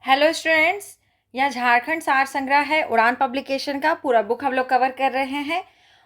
Hello students. यह झारखंड सार संग्रह है उड़ान पब्लिकेशन का पूरा बुक हम लोग कवर कर रहे हैं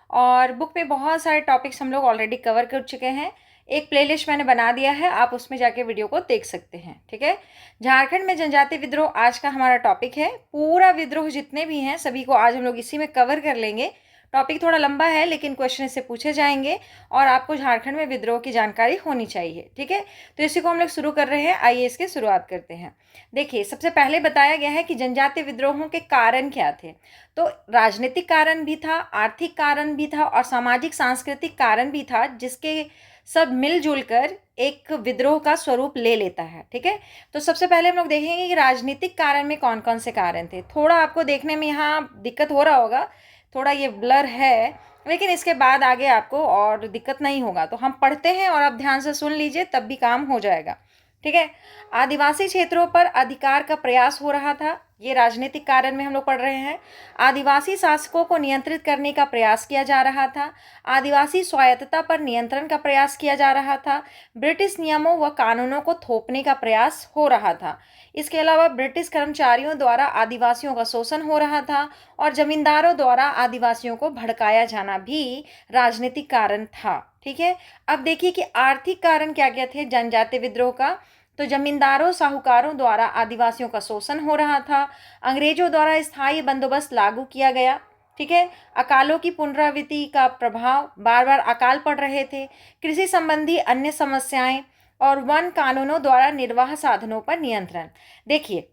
और बुक में बहुत सारे टॉपिक्स हम लोग ऑलरेडी कवर कर चुके हैं। एक प्लेलिस्ट मैंने बना दिया है, आप उसमें जाके वीडियो को देख सकते हैं। ठीक है, झारखंड में जनजातीय विद्रोह आज का हमारा टॉपिक है। पूरा विद्रोह जितने भी हैं सभी को आज हम लोग इसी में कवर कर लेंगे। टॉपिक थोड़ा लंबा है लेकिन क्वेश्चन इससे पूछे जाएंगे और आपको झारखंड में विद्रोह की जानकारी होनी चाहिए। ठीक है, तो इसी को हम लोग शुरू कर रहे हैं। आइए इसकी शुरुआत करते हैं। देखिए, सबसे पहले बताया गया है कि जनजातीय विद्रोहों के कारण क्या थे। तो राजनीतिक कारण भी था, आर्थिक कारण भी था और सामाजिक सांस्कृतिक कारण भी था, जिसके सब मिलजुल कर एक विद्रोह का स्वरूप ले लेता है। ठीक है, तो सबसे पहले हम लोग देखेंगे कि राजनीतिक कारण में कौन कौन से कारण थे। थोड़ा आपको देखने में यहाँ दिक्कत हो रहा होगा, थोड़ा ये ब्लर है, लेकिन इसके बाद आगे आपको और दिक्कत नहीं होगा। तो हम पढ़ते हैं और आप ध्यान से सुन लीजिए, तब भी काम हो जाएगा। ठीक है, आदिवासी क्षेत्रों पर अधिकार का प्रयास हो रहा था, ये राजनीतिक कारण में हम लोग पढ़ रहे हैं। आदिवासी शासकों को नियंत्रित करने का प्रयास किया जा रहा था। आदिवासी स्वायत्तता पर नियंत्रण का प्रयास किया जा रहा था। ब्रिटिश नियमों व कानूनों को थोपने का प्रयास हो रहा था। इसके अलावा ब्रिटिश कर्मचारियों द्वारा आदिवासियों का शोषण हो रहा था और जमींदारों द्वारा आदिवासियों को भड़काया जाना भी राजनीतिक कारण था। ठीक है, अब देखिए कि आर्थिक कारण क्या क्या थे जनजातीय विद्रोह का। तो जमींदारों साहूकारों द्वारा आदिवासियों का शोषण हो रहा था। अंग्रेजों द्वारा स्थायी बंदोबस्त लागू किया गया। ठीक है, अकालों की पुनरावृत्ति का प्रभाव, बार बार अकाल पड़ रहे थे। कृषि संबंधी अन्य समस्याएं और वन कानूनों द्वारा निर्वाह साधनों पर नियंत्रण। देखिए,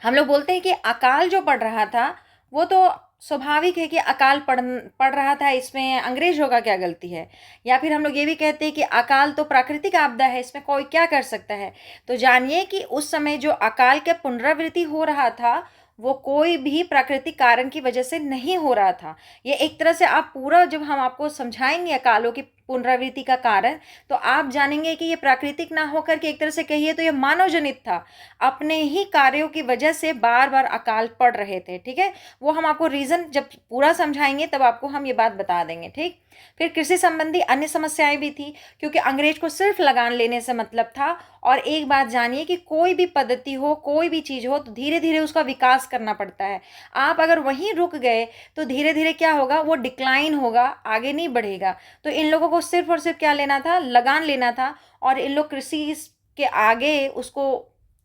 हम लोग बोलते हैं कि अकाल जो पड़ रहा था वो तो स्वाभाविक है कि अकाल पड़ रहा था, इसमें अंग्रेजों का क्या गलती है। या फिर हम लोग ये भी कहते हैं कि अकाल तो प्राकृतिक आपदा है, इसमें कोई क्या कर सकता है। तो जानिए कि उस समय जो अकाल के पुनरावृत्ति हो रहा था वो कोई भी प्राकृतिक कारण की वजह से नहीं हो रहा था। ये एक तरह से आप पूरा जब हम आपको समझाएंगे अकालों की पुनरावृत्ति का कारण, तो आप जानेंगे कि ये प्राकृतिक ना होकर के एक तरह से कहिए तो ये मानव जनित था। अपने ही कार्यों की वजह से बार बार अकाल पड़ रहे थे। ठीक है, वो हम आपको रीजन जब पूरा समझाएंगे तब आपको हम ये बात बता देंगे। ठीक, फिर कृषि संबंधी अन्य समस्याएं भी थी, क्योंकि अंग्रेज को सिर्फ लगान लेने से मतलब था। और एक बात जानिए कि कोई भी पद्धति हो, कोई भी चीज हो, तो धीरे धीरे उसका विकास करना पड़ता है। आप अगर वहीं रुक गए तो धीरे धीरे क्या होगा, वो डिक्लाइन होगा, आगे नहीं बढ़ेगा। तो इन लोगों को सिर्फ और सिर्फ क्या लेना था, लगान लेना था। और इन लोग कृषि के आगे उसको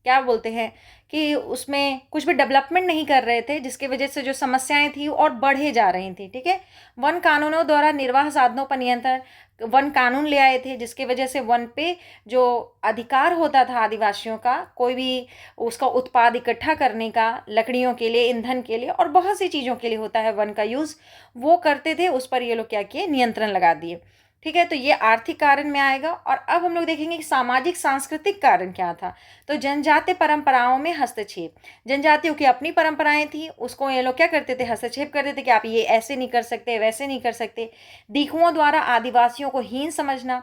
क्या बोलते हैं कि उसमें कुछ भी डेवलपमेंट नहीं कर रहे थे, जिसकी वजह से जो समस्याएं थी और बढ़े जा रही थी। ठीक है, वन कानूनों द्वारा निर्वाह साधनों पर नियंत्रण, वन कानून ले आए थे जिसकी वजह से वन पे जो अधिकार होता था आदिवासियों का, कोई भी उसका उत्पाद इकट्ठा करने का, लकड़ियों के लिए, ईंधन के लिए और बहुत सी चीज़ों के लिए होता है वन का यूज़, वो करते थे। उस पर ये लोग क्या किए, नियंत्रण लगा दिए। ठीक है, तो ये आर्थिक कारण में आएगा। और अब हम लोग देखेंगे कि सामाजिक सांस्कृतिक कारण क्या था। तो जनजातीय परंपराओं में हस्तक्षेप, जनजातियों की अपनी परंपराएं थी, उसको ये लोग क्या करते थे, हस्तक्षेप करते थे कि आप ये ऐसे नहीं कर सकते, वैसे नहीं कर सकते। दीकुओं द्वारा आदिवासियों को हीन समझना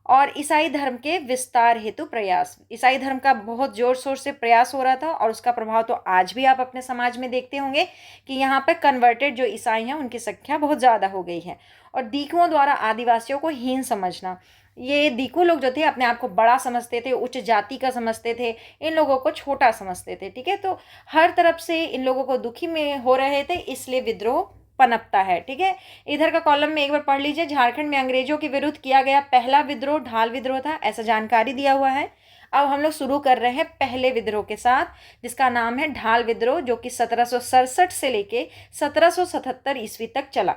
और ईसाई धर्म के विस्तार हेतु प्रयास। ईसाई धर्म का बहुत जोर शोर से प्रयास हो रहा था और उसका प्रभाव तो आज भी आप अपने समाज में देखते होंगे कि यहाँ पर कन्वर्टेड जो ईसाई हैं उनकी संख्या बहुत ज़्यादा हो गई है। और दीकुओं द्वारा आदिवासियों को हीन समझना, ये दीकू लोग जो थे अपने आप को बड़ा समझते थे, उच्च जाति का समझते थे, इन लोगों को छोटा समझते थे। ठीक है, तो हर तरफ से इन लोगों को दुखी में हो रहे थे, इसलिए विद्रोह पनपता है। ठीक है, इधर का कॉलम में एक बार पढ़ लीजिए। झारखंड में अंग्रेजों के विरुद्ध किया गया पहला विद्रोह ढाल विद्रोह था, ऐसा जानकारी दिया हुआ है। अब हम लोग शुरू कर रहे हैं पहले विद्रोह के साथ, जिसका नाम है ढाल विद्रोह, जो कि 1767 से लेके 1777 ईस्वी तक चला।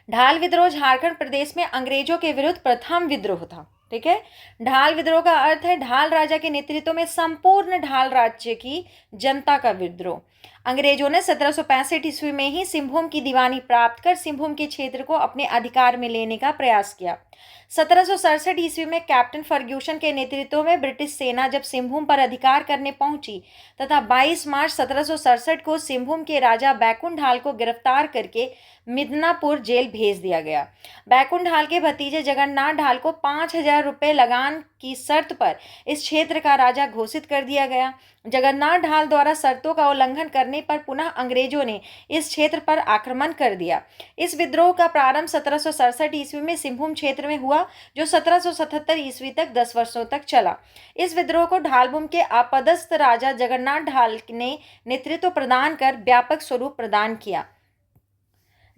ढाल विद्रोह झारखंड प्रदेश में अंग्रेजों के विरुद्ध प्रथम विद्रोह था। ठीक है, ढाल विद्रोह का अर्थ है ढाल राजा के नेतृत्व में संपूर्ण ढाल राज्य की जनता का विद्रोह। अंग्रेजों ने 1765 ईस्वी में ही सिंहभूम की दीवानी प्राप्त कर सिंहभूम के क्षेत्र को अपने अधिकार में लेने का प्रयास किया। 1767 ईस्वी में कैप्टन फर्ग्यूसन के नेतृत्व में ब्रिटिश सेना जब सिंहभूम पर अधिकार करने पहुंची तथा 22 मार्च 1767 को सिंहभूम के राजा बैकुंठ ढाल को गिरफ्तार करके मिदनापुर जेल भेज दिया गया। बैकुंठ ढाल के भतीजे जगन्नाथ ढाल को 5,000 रुपये लगान की शर्त पर इस क्षेत्र का राजा घोषित कर दिया गया। जगन्नाथ ढाल द्वारा शर्तों का उल्लंघन करने पर पुनः अंग्रेजों ने इस क्षेत्र पर आक्रमण कर दिया। इस विद्रोह का प्रारंभ 1767 ईस्वी में सिंहभूम क्षेत्र में हुआ हुआ जो 1777 ईस्वी तक 10 वर्षों तक चला। इस विद्रोह को ढालभूम के आपदस्थ राजा जगन्नाथ ढाल ने नेतृत्व प्रदान कर व्यापक स्वरूप प्रदान किया।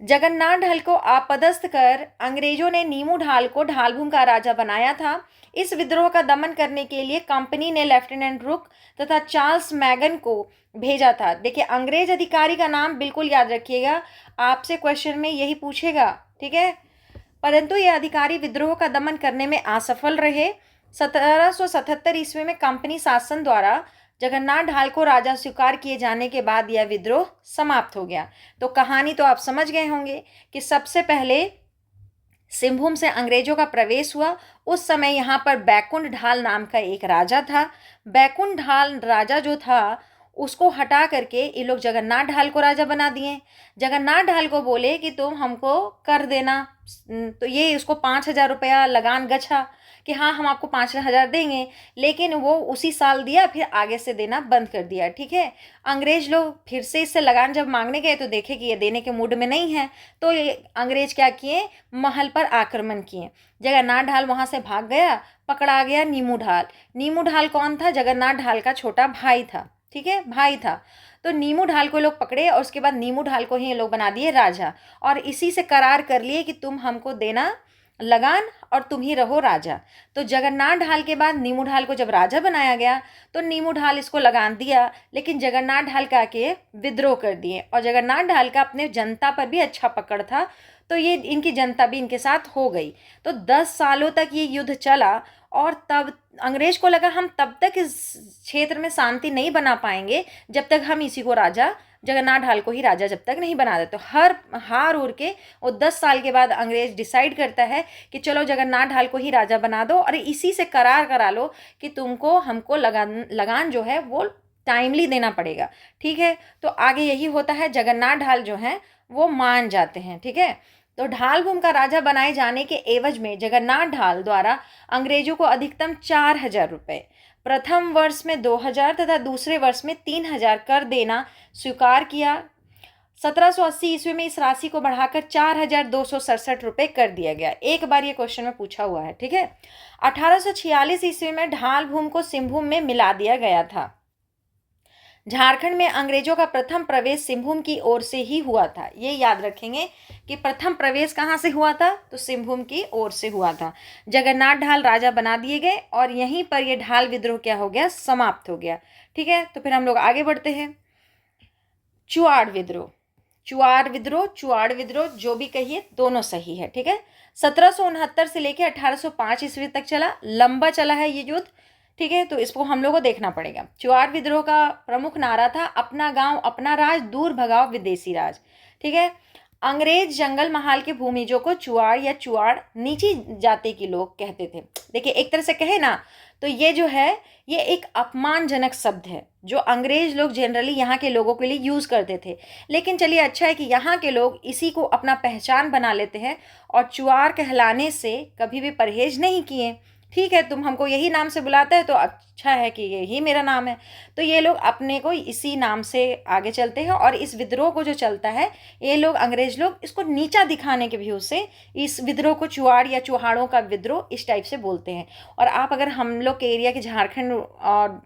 जगन्नाथ ढाल को आपदस्थ कर अंग्रेजों ने नीमू ढाल को ढालभूम का राजा बनाया था। इस विद्रोह का दमन करने के लिए कंपनी ने लेफ्टिनेंट रुक तथा चार्ल्स मैगन को भेजा था। देखिए, अंग्रेज अधिकारी का नाम बिल्कुल याद रखिएगा, आपसे क्वेश्चन में यही पूछेगा, ठीक है। परंतु ये अधिकारी विद्रोह का दमन करने में असफल रहे। 1777 ईस्वी में कंपनी शासन द्वारा जगन्नाथ ढाल को राजा स्वीकार किए जाने के बाद यह विद्रोह समाप्त हो गया। तो कहानी तो आप समझ गए होंगे कि सबसे पहले सिंहभूम से अंग्रेजों का प्रवेश हुआ। उस समय यहाँ पर बैकुंठ ढाल नाम का एक राजा था। बैकुंठ ढाल राजा जो था उसको हटा करके ये लोग जगन्नाथ ढाल को राजा बना दिए। जगन्नाथ ढाल को बोले कि तुम हमको कर देना, तो ये उसको 5,000 रुपया लगान गछा कि हाँ हम आपको 5,000 देंगे, लेकिन वो उसी साल दिया, फिर आगे से देना बंद कर दिया, ठीक है। अंग्रेज लोग फिर से इससे लगान जब मांगने गए तो देखे कि ये देने के मूड में नहीं है, तो ये अंग्रेज क्या किए, महल पर आक्रमण किए। जगन्नाथ ढाल वहाँ से भाग गया, पकड़ा गया नीमू ढाल। नीमू ढाल कौन था? जगन्नाथ ढाल का छोटा भाई था, ठीक है, भाई था। तो नीमू ढाल को लोग पकड़े और उसके बाद नीमू ढाल को ही लोग बना दिए राजा, और इसी से करार कर लिए कि तुम हमको देना लगान और तुम ही रहो राजा। तो जगन्नाथ ढाल के बाद नीमू ढाल को जब राजा बनाया गया तो नीमू ढाल इसको लगान दिया, लेकिन जगन्नाथ ढाल का के विद्रोह कर दिए। और जगन्नाथ ढाल का अपने जनता पर भी अच्छा पकड़ था, तो ये इनकी जनता भी इनके साथ हो गई। तो 10 सालों तक ये युद्ध चला, और तब अंग्रेज को लगा हम तब तक इस क्षेत्र में शांति नहीं बना पाएंगे जब तक हम इसी को राजा, जगन्नाथ ढाल को ही राजा जब तक नहीं बना देते। तो हर हार उर के और 10 साल के बाद अंग्रेज डिसाइड करता है कि चलो जगन्नाथ ढाल को ही राजा बना दो, और इसी से करार करा लो कि तुमको हमको लगान जो है वो टाइमली देना पड़ेगा, ठीक है। तो आगे यही होता है, जगन्नाथ ढाल जो है वो मान जाते हैं, ठीक है। तो ढालभूम का राजा बनाए जाने के एवज में जगन्नाथ ढाल द्वारा अंग्रेजों को अधिकतम 4,000 रुपये, प्रथम वर्ष में 2,000 तथा दूसरे वर्ष में 3,000 कर देना स्वीकार किया। 1780 ईस्वी में इस राशि को बढ़ाकर 4,267 रुपये कर दिया गया। एक बार ये क्वेश्चन में पूछा हुआ है, ठीक है। 1846 ईस्वी में ढालभूम को सिंहभूम में मिला दिया गया था। झारखंड में अंग्रेजों का प्रथम प्रवेश सिंहभूम की ओर से ही हुआ था। ये याद रखेंगे कि प्रथम प्रवेश कहाँ से हुआ था, तो सिंहभूम की ओर से हुआ था। जगन्नाथ ढाल राजा बना दिए गए और यहीं पर ये ढाल विद्रोह क्या हो गया, समाप्त हो गया, ठीक है। तो फिर हम लोग आगे बढ़ते हैं। चुआड़ विद्रोह, चुआड़ विद्रोह जो भी कहिए दोनों सही है, ठीक है। 1769 से लेकर 1805 ईस्वी तक चला, लंबा चला है ये युद्ध, ठीक है। तो इसको हम लोग को देखना पड़ेगा। चुआड़ विद्रोह का प्रमुख नारा था अपना गांव अपना राज, दूर भगाओ विदेशी राज, ठीक है। अंग्रेज जंगल महाल के भूमिजों को चुआड़ या चुआड़ नीची जाति के लोग कहते थे। देखिए, एक तरह से कहे ना तो ये जो है ये एक अपमानजनक शब्द है जो अंग्रेज लोग जनरली यहाँ के लोगों के लिए यूज़ करते थे। लेकिन चलिए, अच्छा है कि यहाँ के लोग इसी को अपना पहचान बना लेते हैं और चुआड़ कहलाने से कभी भी परहेज नहीं किए। ठीक है, तुम हमको यही नाम से बुलाते हैं तो अच्छा है कि यही मेरा नाम है, तो ये लोग अपने को इसी नाम से आगे चलते हैं। और इस विद्रोह को जो चलता है, ये लोग अंग्रेज लोग इसको नीचा दिखाने के व्यू से इस विद्रोह को चुआड़ या चुहाड़ों का विद्रोह इस टाइप से बोलते हैं। और आप अगर हम लोग के एरिया के, झारखंड और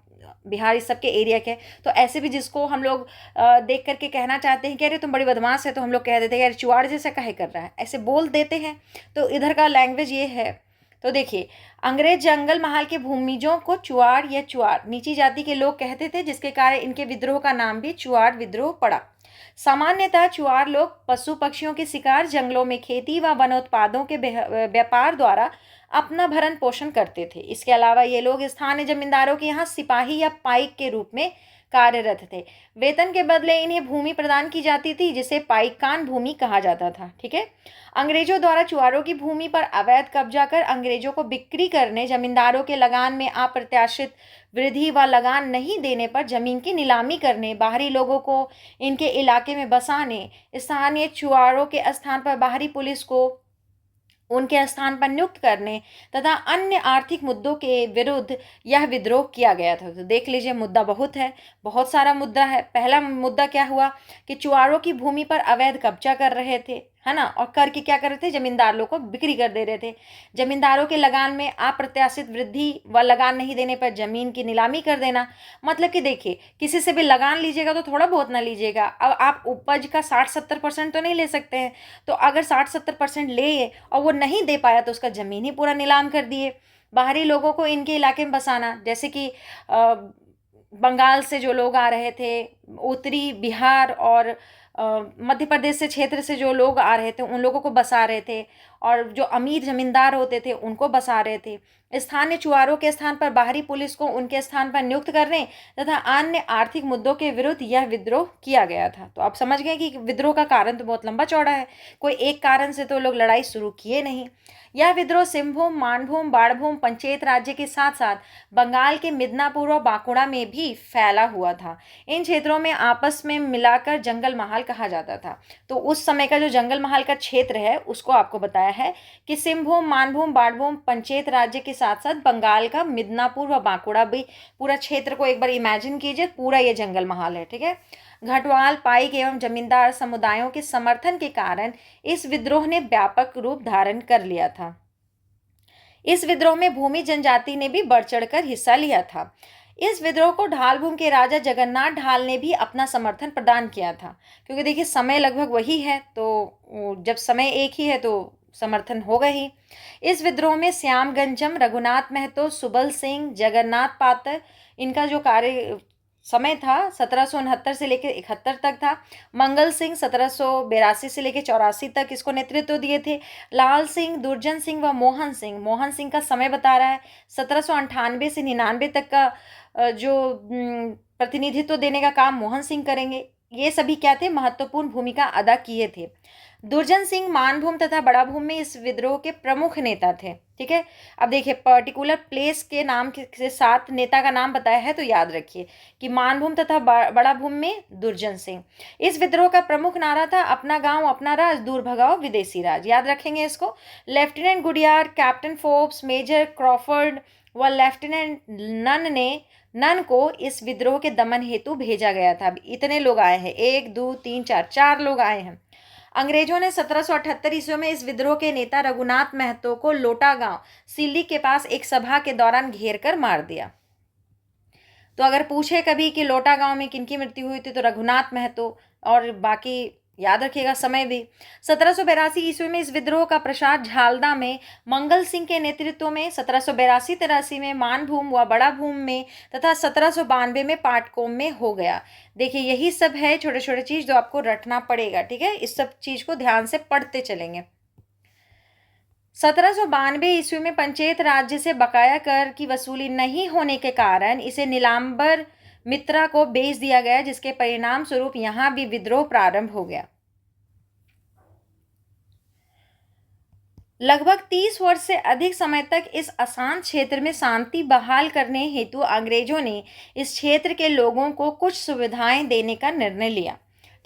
बिहार इस सब के एरिया के, तो ऐसे भी जिसको हम लोग देख करके कहना चाहते हैं कि अरे तुम बड़ी बदमाश है, तो हम लोग कह देते हैं यार चुआड़ जैसा काहे कर रहा है, ऐसे बोल देते हैं। तो इधर का लैंग्वेज ये है। तो देखिए, अंग्रेज जंगल महाल के भूमिजों को चुआड़ या चुआड़ नीची जाति के लोग कहते थे, जिसके कारण इनके विद्रोह का नाम भी चुआड़ विद्रोह पड़ा। सामान्यतः चुआड़ लोग पशु पक्षियों के शिकार, जंगलों में खेती व वनोत्पादों के व्यापार द्वारा अपना भरण पोषण करते थे। इसके अलावा ये लोग स्थानीय जमींदारों के यहाँ सिपाही या पाइक के रूप में कार्यरत थे। वेतन के बदले इन्हें भूमि प्रदान की जाती थी, जिसे पाइकान भूमि कहा जाता था। ठीक है, अंग्रेजों द्वारा चुआड़ों की भूमि पर अवैध कब्जा कर अंग्रेजों को बिक्री करने, जमींदारों के लगान में अप्रत्याशित वृद्धि व लगान नहीं देने पर जमीन की नीलामी करने, बाहरी लोगों को इनके इलाके में बसाने, स्थानीय चुआड़ों के स्थान पर बाहरी पुलिस को उनके स्थान पर नियुक्त करने तथा अन्य आर्थिक मुद्दों के विरुद्ध यह विद्रोह किया गया था। तो देख लीजिए, मुद्दा बहुत है, बहुत सारा मुद्दा है। पहला मुद्दा क्या हुआ कि चुआड़ों की भूमि पर अवैध कब्जा कर रहे थे, है ना। और करके क्या कर रहे थे, जमींदार लोग को बिक्री कर दे रहे थे। जमींदारों के लगान में अप्रत्याशित वृद्धि व लगान नहीं देने पर जमीन की नीलामी कर देना। मतलब कि देखिए, किसी से भी लगान लीजिएगा तो थोड़ा बहुत ना लीजिएगा, अब आप उपज का 60-70% तो नहीं ले सकते हैं। तो अगर 60-70% ले और वो नहीं दे पाया तो उसका जमीन ही पूरा नीलाम कर दिए। बाहरी लोगों को इनके इलाके में बसाना, जैसे कि बंगाल से जो लोग आ रहे थे, उत्तरी बिहार और मध्य प्रदेश से क्षेत्र से जो लोग आ रहे थे उन लोगों को बसा रहे थे, और जो अमीर जमींदार होते थे उनको बसा रहे थे। स्थानीय चुआरों के स्थान पर बाहरी पुलिस को उनके स्थान पर नियुक्त करने तथा अन्य आर्थिक मुद्दों के विरुद्ध यह विद्रोह किया गया था। तो आप समझ गए कि विद्रोह का कारण तो बहुत लंबा चौड़ा है, कोई एक कारण से तो लोग लड़ाई शुरू किए नहीं। यह विद्रोह सिंहभूम, मानभूम, बाड़भूम पंचायत राज्य के साथ साथ बंगाल के मिदनापुर और बांकुड़ा में भी फैला हुआ था। इन क्षेत्रों में आपस में मिलाकर जंगल महाल कहा जाता था। तो उस समय का जो जंगल महाल का क्षेत्र है उसको आपको बताया है कि सिंहभूम, मानभूम, बाड़भूम पंचायत राज्य के साथ साथ बंगाल का मिदनापुर व बांकुड़ा भी, पूरा क्षेत्र को एक बार इमेजिन कीजिए, पूरा ये जंगल महाल है। ठीक है। घटवाल, पाइक एवं जमींदार समुदायों के समर्थन के कारण इस विद्रोह ने व्यापक रूप धारण कर लिया था। इस विद्रोह में भूमि जनजाति ने भी बढ़ चढ़कर हिस्सा लिया था। इस विद्रोह को ढालभूम के राजा जगन्नाथ ढाल ने भी अपना समर्थन प्रदान किया था, क्योंकि देखिए समय लगभग वही है, तो जब समय एक ही है तो समर्थन होगा ही। इस विद्रोह में श्यामगंजम, रघुनाथ महतो, सुबल सिंह, जगन्नाथ पातर, इनका जो कार्य समय था 1769 से लेकर 71 तक था। मंगल सिंह 1782 से लेकर 84 तक इसको नेतृत्व दिए थे। लाल सिंह, दुर्जन सिंह व मोहन सिंह, मोहन सिंह का समय बता रहा है 1798 से 99 तक का जो प्रतिनिधित्व देने का काम मोहन सिंह करेंगे। ये सभी क्या थे, महत्वपूर्ण भूमिका अदा किए थे। दुर्जन सिंह मानभूम तथा बड़ाभूम में इस विद्रोह के प्रमुख नेता थे। ठीक है। अब देखिए, पर्टिकुलर प्लेस के नाम के साथ नेता का नाम बताया है तो याद रखिए कि मानभूम तथा बड़ाभूम में दुर्जन सिंह। इस विद्रोह का प्रमुख नारा था अपना गांव अपना राज, दूर भगाओ विदेशी राज। याद रखेंगे इसको। Lieutenant Goodyear, captain Forbes, major Crawford व लेफ्टिनेंट नन को इस विद्रोह के दमन हेतु भेजा गया था। इतने लोग आए हैं, 1 2 3 4, 4 लोग आए हैं। अंग्रेजों ने 1778 ईस्वी में इस विद्रोह के नेता रघुनाथ महतो को लोटा गांव सिल्ली के पास एक सभा के दौरान घेर कर मार दिया। तो अगर पूछे कभी कि लोटा गांव में किनकी मृत्यु हुई थी तो रघुनाथ महतो, और बाकी याद रखिएगा समय भी। 1782 ईस्वी में इस विद्रोह का प्रसार झालदा में मंगल सिंह के नेतृत्व में, 1782-83 में मानभूम व बड़ा भूम में तथा 1792 में पाटकोम में हो गया। देखिए, यही सब है छोटे छोटे चीज जो आपको रटना पड़ेगा। ठीक है। इस सब चीज को ध्यान से पढ़ते चलेंगे। 1792 ईस्वी में पंचायत राज्य से बकाया कर की वसूली नहीं होने के कारण इसे नीलांबर मित्रा को बेच दिया गया, जिसके परिणाम स्वरूप यहां भी विद्रोह प्रारंभ हो गया। लगभग 30 वर्ष से अधिक समय तक इस अशांत क्षेत्र में शांति बहाल करने हेतु अंग्रेजों ने इस क्षेत्र के लोगों को कुछ सुविधाएं देने का निर्णय लिया।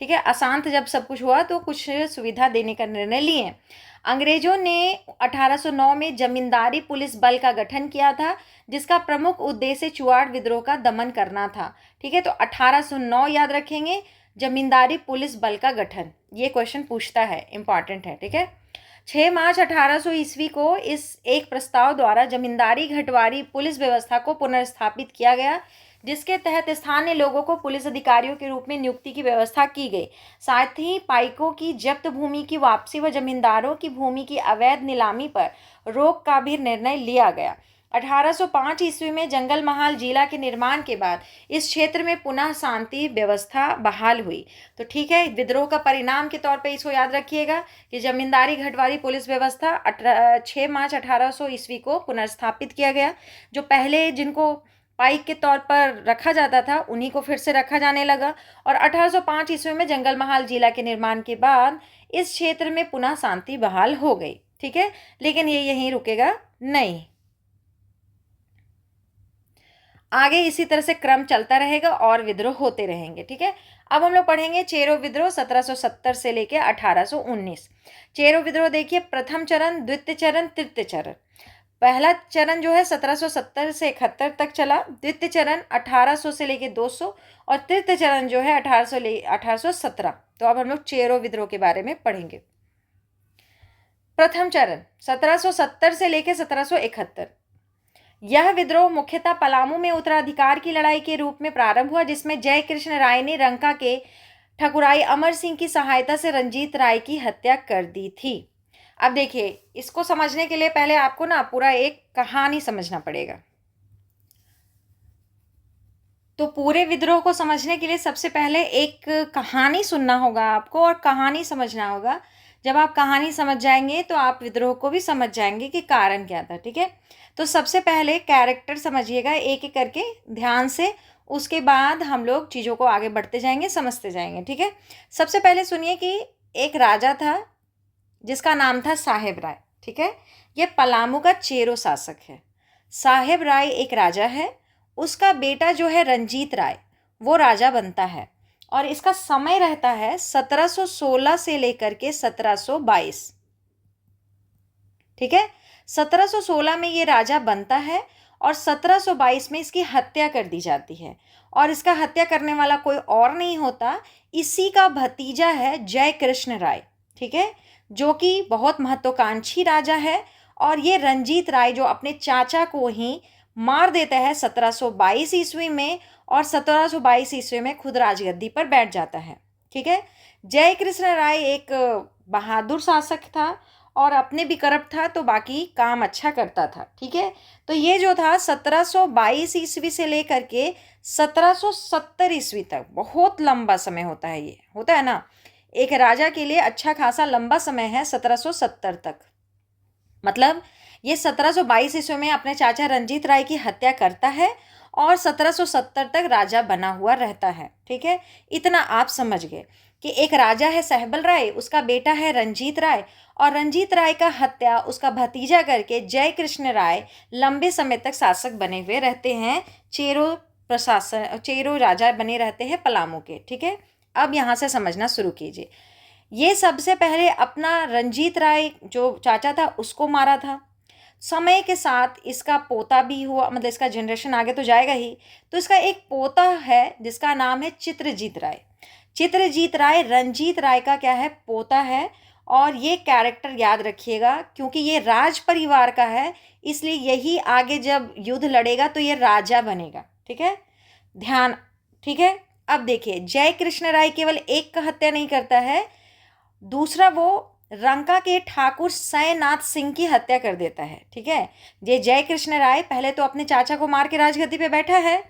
ठीक है। अशांत जब सब कुछ हुआ तो कुछ सुविधा देने का निर्णय लिए। अंग्रेजों ने 1809 में जमींदारी पुलिस बल का गठन किया था, जिसका प्रमुख उद्देश्य चुआड़ विद्रोह का दमन करना था। ठीक है। तो 1809 याद रखेंगे, जमींदारी पुलिस बल का गठन, ये क्वेश्चन पूछता है, इंपॉर्टेंट है। ठीक है। 6 मार्च 1800 ईस्वी को इस एक प्रस्ताव द्वारा जमींदारी घटवारी पुलिस व्यवस्था को पुनर्स्थापित किया गया, जिसके तहत स्थानीय लोगों को पुलिस अधिकारियों के रूप में नियुक्ति की व्यवस्था की गई। साथ ही पाइकों की जब्त भूमि की वापसी व जमींदारों की भूमि की अवैध नीलामी पर रोक का भी निर्णय लिया गया। 1805 ईस्वी में जंगल महाल जिला के निर्माण के बाद इस क्षेत्र में पुनः शांति व्यवस्था बहाल हुई। तो ठीक है, विद्रोह का परिणाम के तौर पे इसको याद रखिएगा कि जमींदारी घटवारी पुलिस व्यवस्था 6 मार्च 1800 ईस्वी को पुनर्स्थापित किया गया। जो पहले जिनको पाइक के तौर पर रखा जाता था उन्हीं को फिर से रखा जाने लगा, और 1805 ईस्वी में जंगल महाल जिला के निर्माण के बाद इस क्षेत्र में पुनः शांति बहाल हो गई। ठीक है। लेकिन ये यहीं रुकेगा नहीं, आगे इसी तरह से क्रम चलता रहेगा और विद्रोह होते रहेंगे। ठीक है। अब हम लोग पढ़ेंगे चेरो विद्रोह 1770 से लेके 1819। चेरो विद्रोह देखिए, प्रथम चरण, द्वितीय चरण, तृतीय चरण। पहला चरण जो है 1770 से 71 तक चला, द्वितीय चरण 1800 से लेके 200, और तृतीय चरण जो है 1800 1817। तो अब हम लोग चेरो विद्रोह के बारे में पढ़ेंगे। प्रथम चरण 1770 से लेकर 1771। यह विद्रोह मुख्यतः पलामू में उत्तराधिकार की लड़ाई के रूप में प्रारंभ हुआ, जिसमें जय कृष्ण राय ने रंका के ठकुराई अमर सिंह की सहायता से रंजीत राय की हत्या कर दी थी। अब देखिए, इसको समझने के लिए पहले आपको ना पूरा एक कहानी समझना पड़ेगा। तो पूरे विद्रोह को समझने के लिए सबसे पहले एक कहानी सुनना होगा आपको और कहानी समझना होगा। जब आप कहानी समझ जाएंगे तो आप विद्रोह को भी समझ जाएंगे कि कारण क्या था। ठीक है, तो सबसे पहले कैरेक्टर समझिएगा एक एक करके ध्यान से, उसके बाद हम लोग चीज़ों को आगे बढ़ते जाएंगे, समझते जाएंगे। ठीक है, सबसे पहले सुनिए कि एक राजा था जिसका नाम था साहेब राय। ठीक है, ये पलामू का चेरो शासक है। साहेब राय एक राजा है, उसका बेटा जो है रंजीत राय वो राजा बनता है, और इसका समय रहता है 1716 से लेकर के 1722। ठीक है, 1716 में ये राजा बनता है और 1722 में इसकी हत्या कर दी जाती है, और इसका हत्या करने वाला कोई और नहीं होता, इसी का भतीजा है जय कृष्ण राय। ठीक है, जो कि बहुत महत्वाकांक्षी राजा है, और ये रंजीत राय जो अपने चाचा को ही मार देता है 1722 ईस्वी में, और 1722 ईस्वी में खुद राजगद्दी पर बैठ जाता है। ठीक है, जय कृष्ण राय एक बहादुर शासक था और अपने भी करप्ट था, तो बाकी काम अच्छा करता था। ठीक है, तो ये जो था 1722 ईस्वी से लेकर के 1770 ईस्वी तक बहुत लंबा समय होता है। ये होता है ना, एक राजा के लिए अच्छा खासा लंबा समय है 1770 तक। मतलब ये 1722 ईस्वी में अपने चाचा रंजीत राय की हत्या करता है और 1770 तक राजा बना हुआ रहता है। ठीक है, इतना आप समझ गए कि एक राजा है सहबल राय, उसका बेटा है रंजीत राय, और रंजीत राय का हत्या उसका भतीजा करके जय कृष्ण राय लंबे समय तक शासक बने हुए रहते हैं, चेरो राजा बने रहते हैं पलामू के। ठीक है, अब यहाँ से समझना शुरू कीजिए। ये सबसे पहले अपना रंजीत राय जो चाचा था उसको मारा था। समय के साथ इसका पोता भी हुआ, मतलब इसका जनरेशन आगे तो जाएगा ही, तो इसका एक पोता है जिसका नाम है चित्रजीत राय। चित्रजीत राय रंजीत राय का क्या है, पोता है। और ये कैरेक्टर याद रखिएगा, क्योंकि ये राज परिवार का है, इसलिए यही आगे जब युद्ध लड़ेगा तो ये राजा बनेगा। ठीक है, ध्यान। ठीक है, अब देखिए, जय कृष्ण राय केवल एक का हत्या नहीं करता है, दूसरा वो रंका के ठाकुर सयनाथ सिंह की हत्या कर देता है। ठीक है, ये जय कृष्ण राय पहले तो अपने चाचा को मार के राजगद्दी पे बैठा है,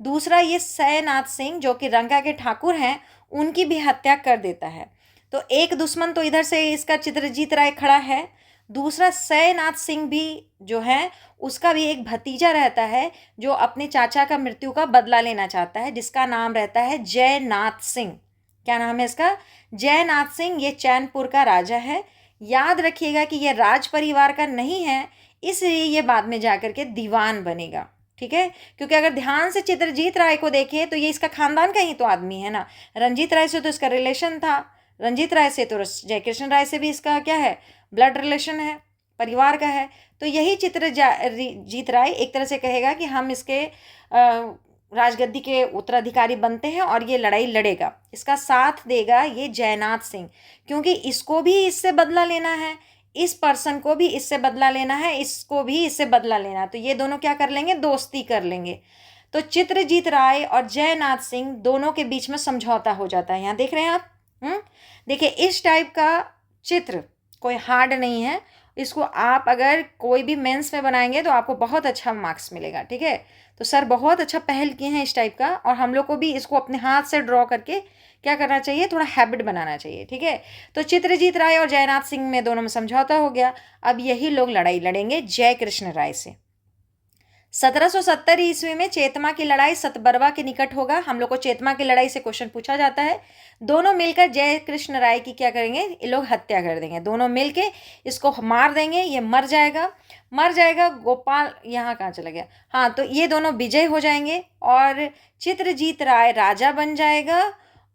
दूसरा ये सयनाथ सिंह जो कि रंका के ठाकुर हैं उनकी भी हत्या कर देता है। तो एक दुश्मन तो इधर से इसका चित्रजीत राय खड़ा है, दूसरा सयनाथ सिंह भी जो है उसका भी एक भतीजा रहता है जो अपने चाचा का मृत्यु का बदला लेना चाहता है, जिसका नाम रहता है जयनाथ सिंह। क्या नाम है इसका, जयनाथ सिंह। ये चैनपुर का राजा है। याद रखिएगा कि ये राज परिवार का नहीं है, इसलिए ये बाद में जाकर के दीवान बनेगा। ठीक है, क्योंकि अगर ध्यान से चित्रजीत राय को देखें तो ये इसका खानदान का ही तो आदमी है ना, रंजीत राय से तो इसका रिलेशन था, रंजीत राय से तो जयकृष्ण राय से भी इसका क्या है, ब्लड रिलेशन है, परिवार का है। तो यही चित्रजीत राय एक तरह से कहेगा कि हम इसके राजगद्दी के उत्तराधिकारी बनते हैं और ये लड़ाई लड़ेगा, इसका साथ देगा ये जयनाथ सिंह, क्योंकि इसको भी इससे बदला लेना है, इस पर्सन को भी इससे बदला लेना है, इसको भी इससे बदला लेना है। तो ये दोनों क्या कर लेंगे, दोस्ती कर लेंगे। तो चित्रजीत राय और जयनाथ सिंह दोनों के बीच में समझौता हो जाता है। यहाँ देख रहे हैं आप। देखिए, इस टाइप का चित्र कोई हार्ड नहीं है, इसको आप अगर कोई भी मेंस में बनाएंगे तो आपको बहुत अच्छा मार्क्स मिलेगा। ठीक है, तो सर बहुत अच्छा पहल किए हैं इस टाइप का, और हम लोग को भी इसको अपने हाथ से ड्रॉ करके क्या करना चाहिए, थोड़ा हैबिट बनाना चाहिए। ठीक है, तो चित्रजीत राय और जयनाथ सिंह में दोनों में समझौता हो गया। अब यही लोग लड़ाई लड़ेंगे जय कृष्ण राय से। 1770 ईस्वी में चेतमा की लड़ाई सतबरवा के निकट होगा। हम लोग को चेतमा की लड़ाई से क्वेश्चन पूछा जाता है। दोनों मिलकर जय कृष्ण राय की क्या करेंगे, ये लोग हत्या कर देंगे, दोनों मिलके इसको मार देंगे, ये मर जाएगा। गोपाल यहाँ कहाँ चला गया, हाँ, तो ये दोनों विजय हो जाएंगे और चित्रजीत राय राजा बन जाएगा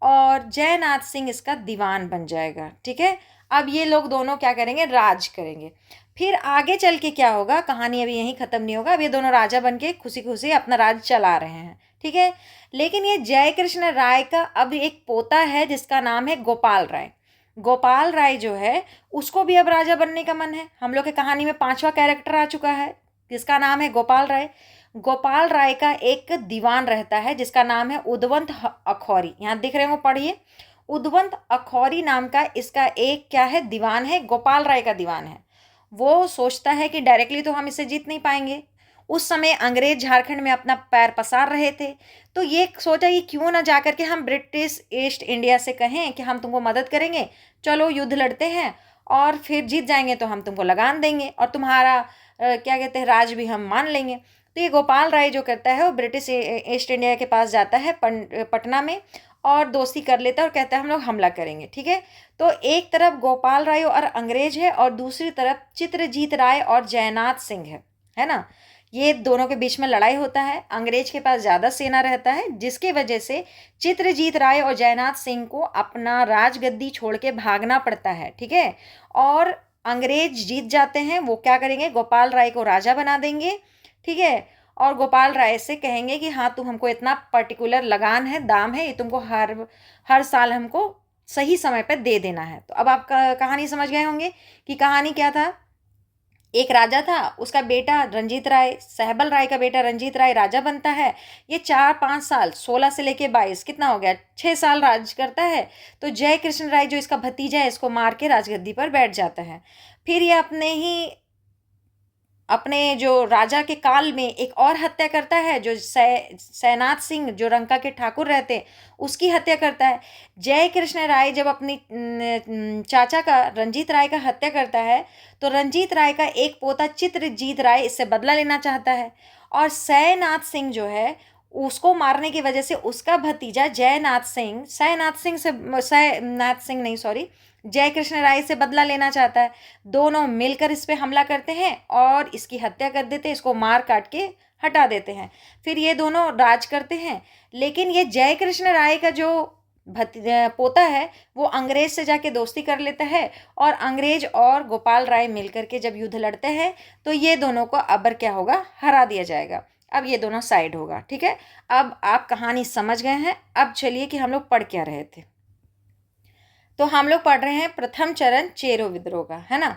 और जयनाथ सिंह इसका दीवान बन जाएगा। ठीक है, अब ये लोग दोनों क्या करेंगे, राज करेंगे। फिर आगे चल के क्या होगा, कहानी अभी यहीं ख़त्म नहीं होगा। अब ये दोनों राजा बन के खुशी खुशी अपना राज चला रहे हैं। ठीक है, लेकिन ये जय कृष्ण राय का अब एक पोता है जिसका नाम है गोपाल राय। गोपाल राय जो है उसको भी अब राजा बनने का मन है। हम लोग के कहानी में 5वां कैरेक्टर आ चुका है, जिसका नाम है गोपाल राय। गोपाल राय का एक दीवान रहता है जिसका नाम है उदवंत अखौरी। यहाँ दिख रहे हो, पढ़िए। उदवंत अखौरी नाम का इसका एक क्या है, दीवान है, गोपाल राय का दीवान है। वो सोचता है कि डायरेक्टली तो हम इसे जीत नहीं पाएंगे। उस समय अंग्रेज झारखंड में अपना पैर पसार रहे थे, तो ये सोचा कि क्यों ना जाकर के हम ब्रिटिश ईस्ट इंडिया से कहें कि हम तुमको मदद करेंगे, चलो युद्ध लड़ते हैं और फिर जीत जाएंगे तो हम तुमको लगान देंगे और तुम्हारा क्या कहते हैं, राज भी हम मान लेंगे। तो ये गोपाल राय जो करता है वो ब्रिटिश ईस्ट इंडिया के पास जाता है पटना में और दोस्ती कर लेता है और कहता है हम लोग हमला करेंगे, ठीक है। तो एक तरफ गोपाल राय और अंग्रेज है और दूसरी तरफ चित्रजीत राय और जयनाथ सिंह है ना। ये दोनों के बीच में लड़ाई होता है। अंग्रेज के पास ज़्यादा सेना रहता है, जिसके वजह से चित्रजीत राय और जयनाथ सिंह को अपना राजगद्दी छोड़ के भागना पड़ता है, ठीक है। और अंग्रेज जीत जाते हैं। वो क्या करेंगे, गोपाल राय को राजा बना देंगे, ठीक है। और गोपाल राय से कहेंगे कि हाँ तुम हमको इतना पर्टिकुलर लगान है, दाम है, ये तुमको हर हर साल हमको सही समय पर दे देना है। तो अब आप कहानी समझ गए होंगे कि कहानी क्या था। एक राजा था, उसका बेटा रंजीत राय, सहबल राय का बेटा रंजीत राय राजा बनता है। ये 4-5 साल, 16 से लेके 22, कितना हो गया, 6 साल राज करता है। तो जय कृष्ण राय जो इसका भतीजा है इसको मार के राजगद्दी पर बैठ जाता है। फिर ये अपने जो राजा के काल में एक और हत्या करता है, जो सैनाथ सिंह जो रंका के ठाकुर रहते उसकी हत्या करता है। जय कृष्ण राय जब अपनी चाचा का रंजीत राय का हत्या करता है तो रंजीत राय का एक पोता चित्रजीत राय इससे बदला लेना चाहता है और सैनाथ सिंह जो है उसको मारने की वजह से उसका भतीजा सैनाथ सिंह नहीं, सॉरी, जय कृष्ण राय से बदला लेना चाहता है। दोनों मिलकर इस पे हमला करते हैं और इसकी हत्या कर देते हैं, इसको मार काट के हटा देते हैं। फिर ये दोनों राज करते हैं। लेकिन ये जय कृष्ण राय का जो पोता है वो अंग्रेज से जाके दोस्ती कर लेता है और अंग्रेज और गोपाल राय मिलकर के जब युद्ध लड़ते हैं तो ये दोनों को अबर क्या होगा, हरा दिया जाएगा। अब ये दोनों साइड होगा, ठीक है। अब आप कहानी समझ गए हैं। अब चलिए कि हम लोग पढ़ क्या रहे थे। तो हम लोग पढ़ रहे हैं प्रथम चरण चेरो विद्रोह का, है ना।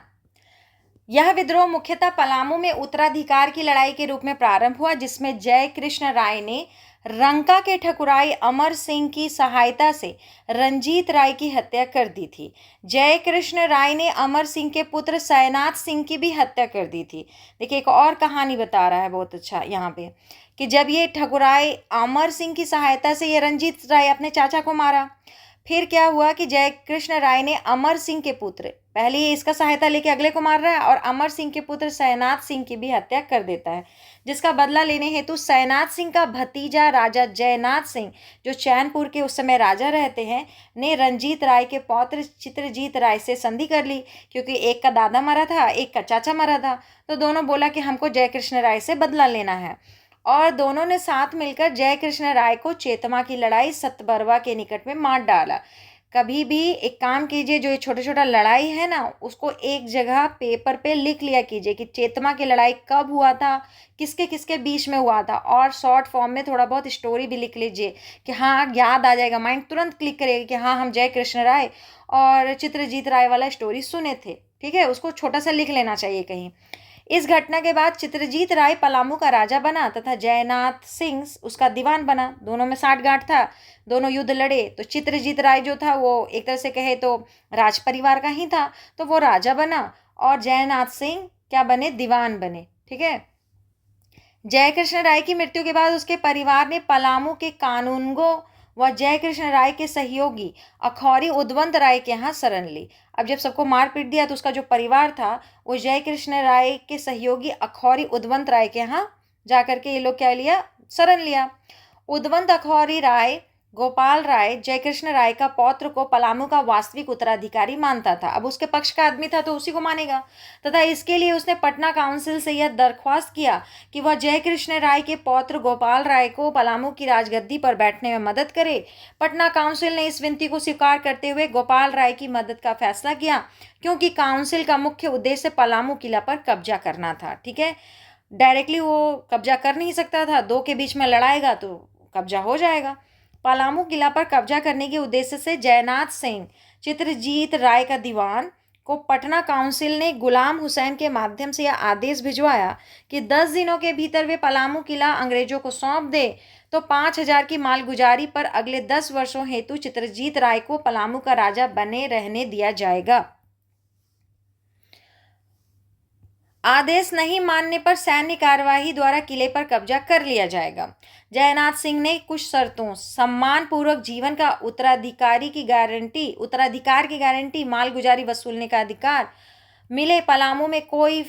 यह विद्रोह मुख्यतः पलामू में उत्तराधिकार की लड़ाई के रूप में प्रारंभ हुआ, जिसमें जय कृष्ण राय ने रंका के ठकुराई अमर सिंह की सहायता से रंजीत राय की हत्या कर दी थी। जय कृष्ण राय ने अमर सिंह के पुत्र सैनाथ सिंह की भी हत्या कर दी थी। देखिए एक और कहानी बता रहा है बहुत अच्छा यहाँ पे, कि जब ये ठकुराई अमर सिंह की सहायता से ये रंजीत राय अपने चाचा को मारा, फिर क्या हुआ कि जय कृष्ण राय ने अमर सिंह के पुत्र, पहले ये इसका सहायता लेके अगले को मार रहा है और अमर सिंह के पुत्र सैनाथ सिंह की भी हत्या कर देता है, जिसका बदला लेने हेतु सैनाथ सिंह का भतीजा राजा जयनाथ सिंह जो चैनपुर के उस समय राजा रहते हैं ने रंजीत राय के पौत्र चित्रजीत राय से संधि कर ली, क्योंकि एक का दादा मरा था एक का चाचा मरा था। तो दोनों बोला कि हमको जय कृष्ण राय से बदला लेना है और दोनों ने साथ मिलकर जय कृष्ण राय को चेतमा की लड़ाई सतबरवा के निकट में मार डाला। कभी भी एक काम कीजिए, जो ये छोटा छोटा लड़ाई है ना उसको एक जगह पेपर पे लिख लिया कीजिए कि चेतमा की लड़ाई कब हुआ था, किसके किसके बीच में हुआ था, और शॉर्ट फॉर्म में थोड़ा बहुत स्टोरी भी लिख लीजिए कि हाँ याद आ जाएगा, माइंड तुरंत क्लिक करेगा कि हाँ हम जय कृष्ण राय और चित्रजीत राय वाला स्टोरी सुने थे, ठीक है। उसको छोटा सा लिख लेना चाहिए कहीं। इस घटना के बाद चित्रजीत राय पलामू का राजा बना तथा जयनाथ सिंह उसका दीवान बना। दोनों में साठगांठ था, दोनों युद्ध लड़े। तो चित्रजीत राय जो था वो एक तरह से कहे तो राज परिवार का ही था, तो वो राजा बना और जयनाथ सिंह क्या बने, दीवान बने, ठीक है। जय कृष्ण राय की मृत्यु के बाद उसके परिवार ने पलामू के कानूनगो व जय कृष्ण राय के सहयोगी अखौरी उदवंत राय के यहाँ शरण ली। अब जब सबको मार पीट दिया तो उसका जो परिवार था वो जय कृष्ण राय के सहयोगी अखौरी उदवंत राय के यहाँ जाकर के ये लोग क्या लिया, शरण लिया। उदवंत अखौरी राय गोपाल राय जय कृष्ण राय का पौत्र को पलामू का वास्तविक उत्तराधिकारी मानता था। अब उसके पक्ष का आदमी था तो उसी को मानेगा, तथा इसके लिए उसने पटना काउंसिल से यह दरख्वास्त किया कि वह जय कृष्ण राय के पौत्र गोपाल राय को पलामू की राजगद्दी पर बैठने में मदद करे। पटना काउंसिल ने इस विनती को स्वीकार करते हुए गोपाल राय की मदद का फैसला किया, क्योंकि काउंसिल का मुख्य उद्देश्य पलामू किला पर कब्जा करना था, ठीक है। डायरेक्टली वो कब्जा कर नहीं सकता था, दो के बीच में लड़ाएगा तो कब्जा हो जाएगा। पलामू किला पर कब्जा करने के उद्देश्य से जयनाथ सिंह चित्रजीत राय का दीवान को पटना काउंसिल ने गुलाम हुसैन के माध्यम से यह आदेश भिजवाया कि 10 दिनों के भीतर वे पलामू किला अंग्रेजों को सौंप दे, तो 5,000 की मालगुजारी पर अगले 10 वर्षों हेतु चित्रजीत राय को पलामू का राजा बने रहने दिया जाएगा। आदेश नहीं मानने पर सैन्य कार्यवाही द्वारा किले पर कब्जा कर लिया जाएगा। जयनाथ सिंह ने कुछ शर्तों, सम्मान पूर्वक जीवन का उत्तराधिकार की गारंटी, मालगुजारी वसूलने का अधिकार मिले, पलामू में कोई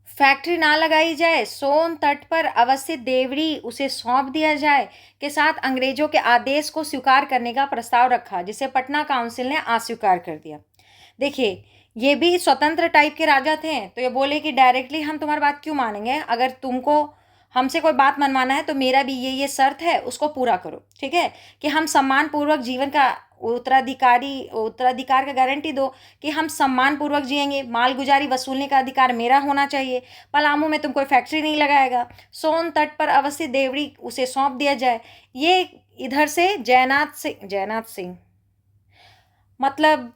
फैक्ट्री ना लगाई जाए, सोन तट पर अवस्थित देवड़ी उसे सौंप दिया जाए, के साथ अंग्रेजों के आदेश को स्वीकार करने का प्रस्ताव रखा, जिसे पटना काउंसिल ने अस्वीकार कर दिया। देखिए, ये भी स्वतंत्र टाइप के राजा थे, तो ये बोले कि डायरेक्टली हम तुम्हारी बात क्यों मानेंगे, अगर तुमको हमसे कोई बात मनवाना है तो मेरा भी ये शर्त है, उसको पूरा करो। ठीक है, कि हम सम्मान पूर्वक जीवन का उत्तराधिकार का गारंटी दो कि हम सम्मान पूर्वक जिएंगे, मालगुजारी वसूलने का अधिकार मेरा होना चाहिए, पलामू में तुम कोई फैक्ट्री नहीं लगाएगा, सोन तट पर अवस्थित देवड़ी उसे सौंप दिया जाए। ये इधर से जयनाथ सिंह मतलब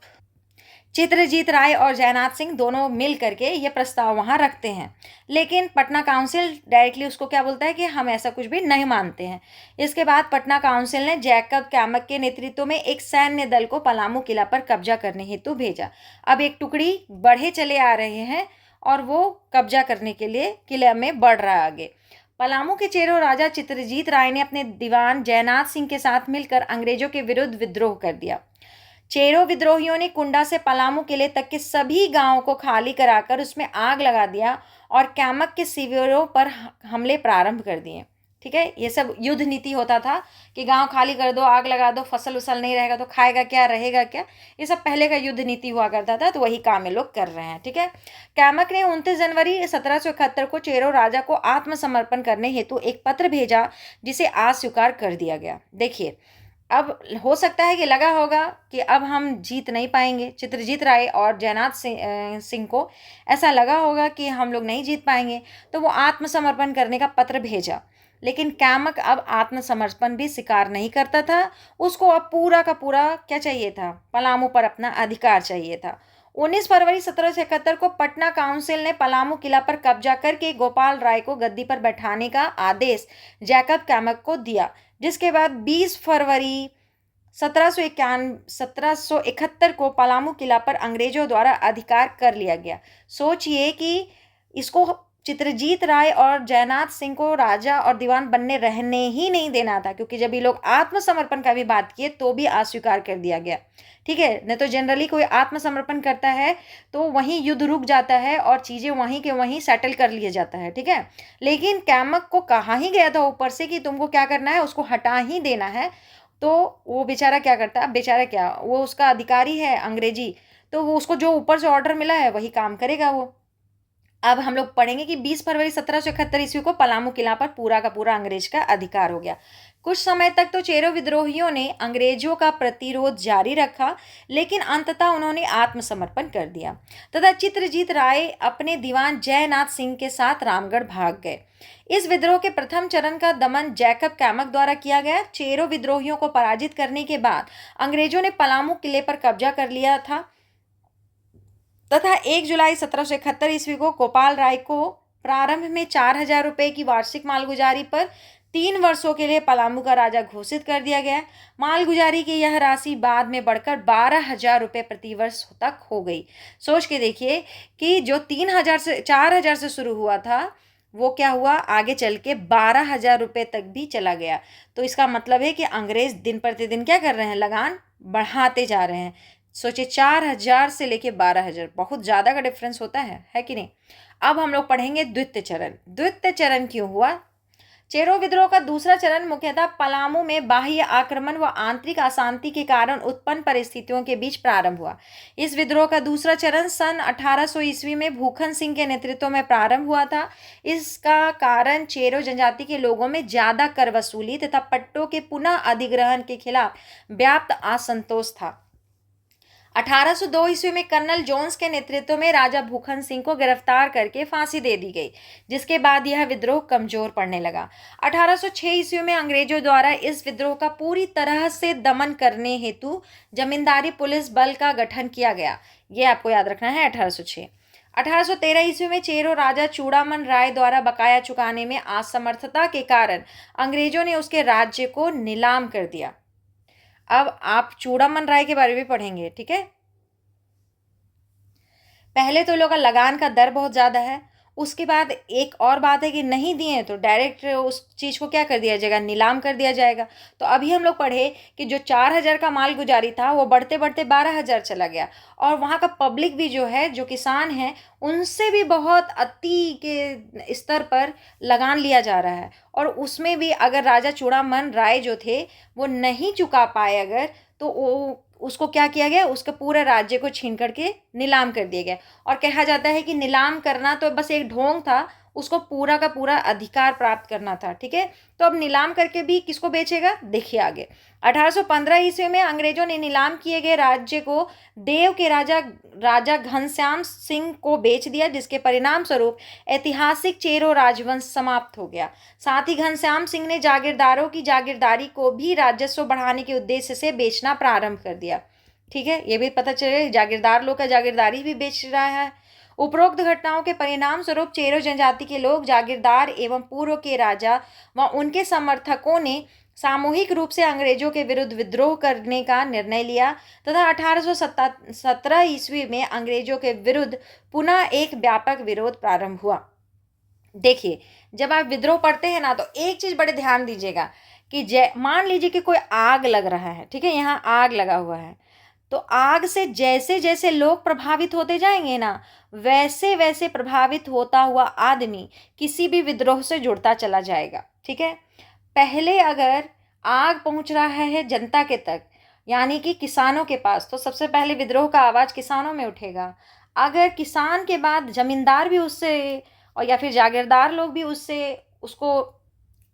चित्रजीत राय और जयनाथ सिंह दोनों मिल करके ये प्रस्ताव वहाँ रखते हैं, लेकिन पटना काउंसिल डायरेक्टली उसको क्या बोलता है कि हम ऐसा कुछ भी नहीं मानते हैं। इसके बाद पटना काउंसिल ने जैकब कैमक के नेतृत्व में एक सैन्य दल को पलामू किला पर कब्जा करने हेतु भेजा। अब एक टुकड़ी बढ़े चले आ रहे हैं और वो कब्जा करने के लिए किले में बढ़ रहा है आगे। पलामू के चेरो राजा चित्रजीत राय ने अपने दीवान जयनाथ सिंह के साथ मिलकर अंग्रेजों के विरुद्ध विद्रोह कर दिया। चेरो विद्रोहियों ने कुंडा से पलामू किले तक के सभी गांवों को खाली कराकर उसमें आग लगा दिया और कैमक के शिविरों पर हमले प्रारंभ कर दिए। ठीक है, ये सब युद्ध नीति होता था कि गांव खाली कर दो, आग लगा दो, फसल उसल नहीं रहेगा तो खाएगा क्या, रहेगा क्या, ये सब पहले का युद्ध नीति हुआ करता था, तो वही काम ये लोग कर रहे हैं। ठीक है, कैमक ने 29 जनवरी 1771 को चेरो राजा को आत्मसमर्पण करने हेतु एक पत्र भेजा, जिसे अस्वीकार कर दिया गया। देखिए, अब हो सकता है कि लगा होगा कि अब हम जीत नहीं पाएंगे, चित्रजीत राय और जयनाथ सिंह को ऐसा लगा होगा कि हम लोग नहीं जीत पाएंगे, तो वो आत्मसमर्पण करने का पत्र भेजा। लेकिन कैमक अब आत्मसमर्पण भी स्वीकार नहीं करता था, उसको अब पूरा का पूरा क्या चाहिए था, पलामू पर अपना अधिकार चाहिए था। 19 फरवरी 1771 को पटना काउंसिल ने पलामू किला पर कब्जा करके गोपाल राय को गद्दी पर बैठाने का आदेश जैकब कैमक को दिया, जिसके बाद 20 फरवरी 1771 को पलामू किला पर अंग्रेजों द्वारा अधिकार कर लिया गया। सोचिए कि इसको चित्रजीत राय और जयनाथ सिंह को राजा और दीवान बनने रहने ही नहीं देना था, क्योंकि जब ये लोग आत्मसमर्पण का भी बात किए तो भी अस्वीकार कर दिया गया। ठीक है, नहीं तो जनरली कोई आत्मसमर्पण करता है तो वहीं युद्ध रुक जाता है और चीज़ें वहीं के वहीं सेटल कर लिया जाता है। ठीक है, लेकिन कैमक को कहा ही गया था ऊपर से कि तुमको क्या करना है, उसको हटा ही देना है, तो वो बेचारा क्या करता है, बेचारा क्या, वो उसका अधिकारी है अंग्रेजी, तो वो उसको जो ऊपर से ऑर्डर मिला है वही काम करेगा वो। अब हम लोग पढ़ेंगे कि 20 फरवरी 1771 ईस्वी को पलामू किला पर पूरा का पूरा अंग्रेज का अधिकार हो गया। कुछ समय तक तो चेरो विद्रोहियों ने अंग्रेजों का प्रतिरोध जारी रखा, लेकिन अंततः उन्होंने आत्मसमर्पण कर दिया तथा चित्रजीत राय अपने दीवान जयनाथ सिंह के साथ रामगढ़ भाग गए। इस विद्रोह के प्रथम चरण का दमन जैकब कैमक द्वारा किया गया। चेरो विद्रोहियों को पराजित करने के बाद अंग्रेजों ने पलामू किले पर कब्जा कर लिया था तथा 1 जुलाई 1771 ईस्वी को गोपाल राय को प्रारंभ में 4,000 रुपये की वार्षिक मालगुजारी पर 3 वर्षों के लिए पलामू का राजा घोषित कर दिया गया। मालगुजारी की यह राशि बाद में बढ़कर 12,000 रुपये प्रति वर्ष तक हो गई। सोच के देखिए कि जो 4,000 से शुरू हुआ था वो क्या हुआ, आगे चल के 12,000 रुपये तक भी चला गया। तो इसका मतलब है कि अंग्रेज दिन प्रतिदिन क्या कर रहे हैं, लगान बढ़ाते जा रहे हैं। सोचिए 4,000 से लेके 12,000, बहुत ज़्यादा का डिफरेंस होता है कि नहीं। अब हम लोग पढ़ेंगे द्वितीय चरण। द्वितीय चरण क्यों हुआ? चेरो विद्रोह का दूसरा चरण मुख्यतः पलामू में बाह्य आक्रमण व आंतरिक अशांति के कारण उत्पन्न परिस्थितियों के बीच प्रारंभ हुआ। इस विद्रोह का दूसरा चरण सन 1800 ईस्वी में भूखन सिंह के नेतृत्व में प्रारंभ हुआ था। इसका कारण चेरो जनजाति के लोगों में ज्यादा कर वसूली तथा पट्टों के पुनः अधिग्रहण के खिलाफ व्याप्त असंतोष था। 1802 ईस्वी में कर्नल जोन्स के नेतृत्व में राजा भूखन सिंह को गिरफ्तार करके फांसी दे दी गई, जिसके बाद यह विद्रोह कमजोर पड़ने लगा। 1806 ईस्वी में अंग्रेजों द्वारा इस विद्रोह का पूरी तरह से दमन करने हेतु जमींदारी पुलिस बल का गठन किया गया। यह आपको याद रखना है 1806। 1813 ईस्वी में चेरो राजा चूड़ामन राय द्वारा बकाया चुकाने में असमर्थता के कारण अंग्रेजों ने उसके राज्य को नीलाम कर दिया। अब आप चूड़ामन राय के बारे में पढ़ेंगे, ठीक है। पहले तो लोगों का लगान का दर बहुत ज़्यादा है, उसके बाद एक और बात है कि नहीं दिए तो डायरेक्ट उस चीज़ को क्या कर दिया जाएगा, नीलाम कर दिया जाएगा। तो अभी हम लोग पढ़े कि जो 4,000 का माल गुजारी था वो बढ़ते बढ़ते 12,000 चला गया, और वहाँ का पब्लिक भी जो है, जो किसान हैं, उनसे भी बहुत अति के स्तर पर लगान लिया जा रहा है। और उसमें भी अगर राजा चूड़ामन राय जो थे वो नहीं चुका पाए अगर, तो वो उसको क्या किया गया, उसके पूरे राज्य को छीन करके नीलाम कर दिया गया। और कहा जाता है कि नीलाम करना तो बस एक ढोंग था, उसको पूरा का पूरा अधिकार प्राप्त करना था, ठीक है। तो अब नीलाम करके भी किसको बेचेगा, देखिए आगे। 1815 ईस्वी में अंग्रेजों ने नीलाम किए गए राज्य को देव के राजा घनश्याम सिंह को बेच दिया, जिसके परिणाम स्वरूप ऐतिहासिक चेरो राजवंश समाप्त हो गया। साथ ही घनश्याम सिंह ने जागीरदारों की जागीरदारी को भी राजस्व बढ़ाने के उद्देश्य से बेचना प्रारंभ कर दिया, ठीक है। ये भी पता चले जागीरदार लोग का जागीरदारी भी बेच रहा है। उपरोक्त घटनाओं के परिणाम स्वरूप चेरो जनजाति के लोग, जागीरदार एवं पूर्व के राजा व उनके समर्थकों ने सामूहिक रूप से अंग्रेजों के विरुद्ध विद्रोह करने का निर्णय लिया तथा 1817 ईस्वी में अंग्रेजों के विरुद्ध पुनः एक व्यापक विरोध प्रारंभ हुआ। देखिए, जब आप विद्रोह पढ़ते हैं ना, तो एक चीज़ बड़े ध्यान दीजिएगा कि मान लीजिए कि कोई आग लग रहा है, ठीक है, यहाँ आग लगा हुआ है, तो आग से जैसे जैसे लोग प्रभावित होते जाएंगे ना, वैसे वैसे प्रभावित होता हुआ आदमी किसी भी विद्रोह से जुड़ता चला जाएगा, ठीक है। पहले अगर आग पहुंच रहा है जनता के तक, यानी कि किसानों के पास, तो सबसे पहले विद्रोह का आवाज़ किसानों में उठेगा। अगर किसान के बाद जमींदार भी उससे, और या फिर जागीरदार लोग भी उससे, उसको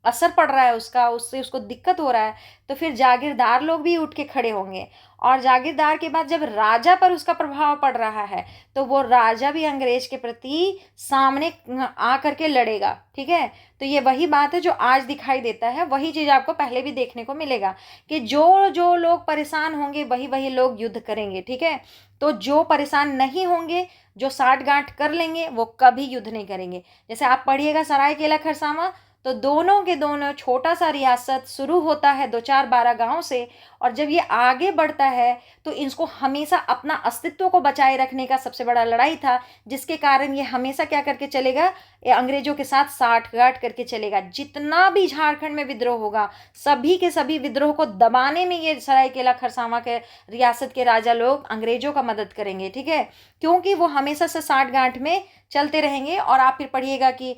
असर पड़ रहा है उसका, उससे उसको दिक्कत हो रहा है, तो फिर जागीरदार लोग भी उठ के खड़े होंगे। और जागीरदार के बाद जब राजा पर उसका प्रभाव पड़ रहा है, तो वो राजा भी अंग्रेज के प्रति सामने आ करके लड़ेगा, ठीक है। तो ये वही बात है जो आज दिखाई देता है, वही चीज़ आपको पहले भी देखने को मिलेगा कि जो जो लोग परेशान होंगे वही वही लोग युद्ध करेंगे, ठीक है। तो जो परेशान नहीं होंगे, जो साठ गांठ कर लेंगे, वो कभी युद्ध नहीं करेंगे। जैसे आप पढ़िएगा सरायकेला खरसावां, तो दोनों के दोनों छोटा सा रियासत शुरू होता है 2-4-12 गांव से, और जब ये आगे बढ़ता है तो इसको हमेशा अपना अस्तित्व को बचाए रखने का सबसे बड़ा लड़ाई था, जिसके कारण ये हमेशा क्या करके चलेगा, ये अंग्रेजों के साथ साठगांठ करके चलेगा। जितना भी झारखंड में विद्रोह होगा, सभी के सभी विद्रोह को दबाने में ये सरायकेला खरसावां के रियासत के राजा लोग अंग्रेजों का मदद करेंगे, ठीक है, क्योंकि वो हमेशा से साठगांठ में चलते रहेंगे। और आप फिर पढ़िएगा कि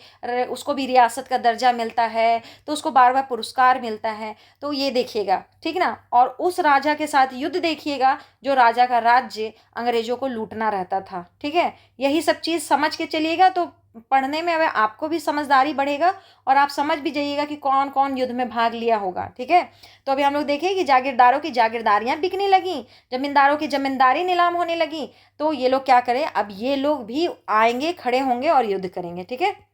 उसको भी रियासत का दर्जा मिलता है, तो उसको बार बार पुरस्कार मिलता है, तो ये देखिएगा, ठीक ना। और उस राजा के साथ युद्ध देखिएगा जो राजा का राज्य अंग्रेजों को लूटना रहता था, ठीक है। यही सब चीज़ समझ के चलिएगा, तो पढ़ने में अब आपको भी समझदारी बढ़ेगा और आप समझ भी जाइएगा कि कौन कौन युद्ध में भाग लिया होगा, ठीक है। तो अभी हम लोग देखें कि जागीरदारों की जागीरदारियां बिकने लगी, जमींदारों की जमींदारी नीलाम होने लगी, तो ये लोग क्या करें, अब ये लोग भी आएंगे, खड़े होंगे और युद्ध करेंगे, ठीक है।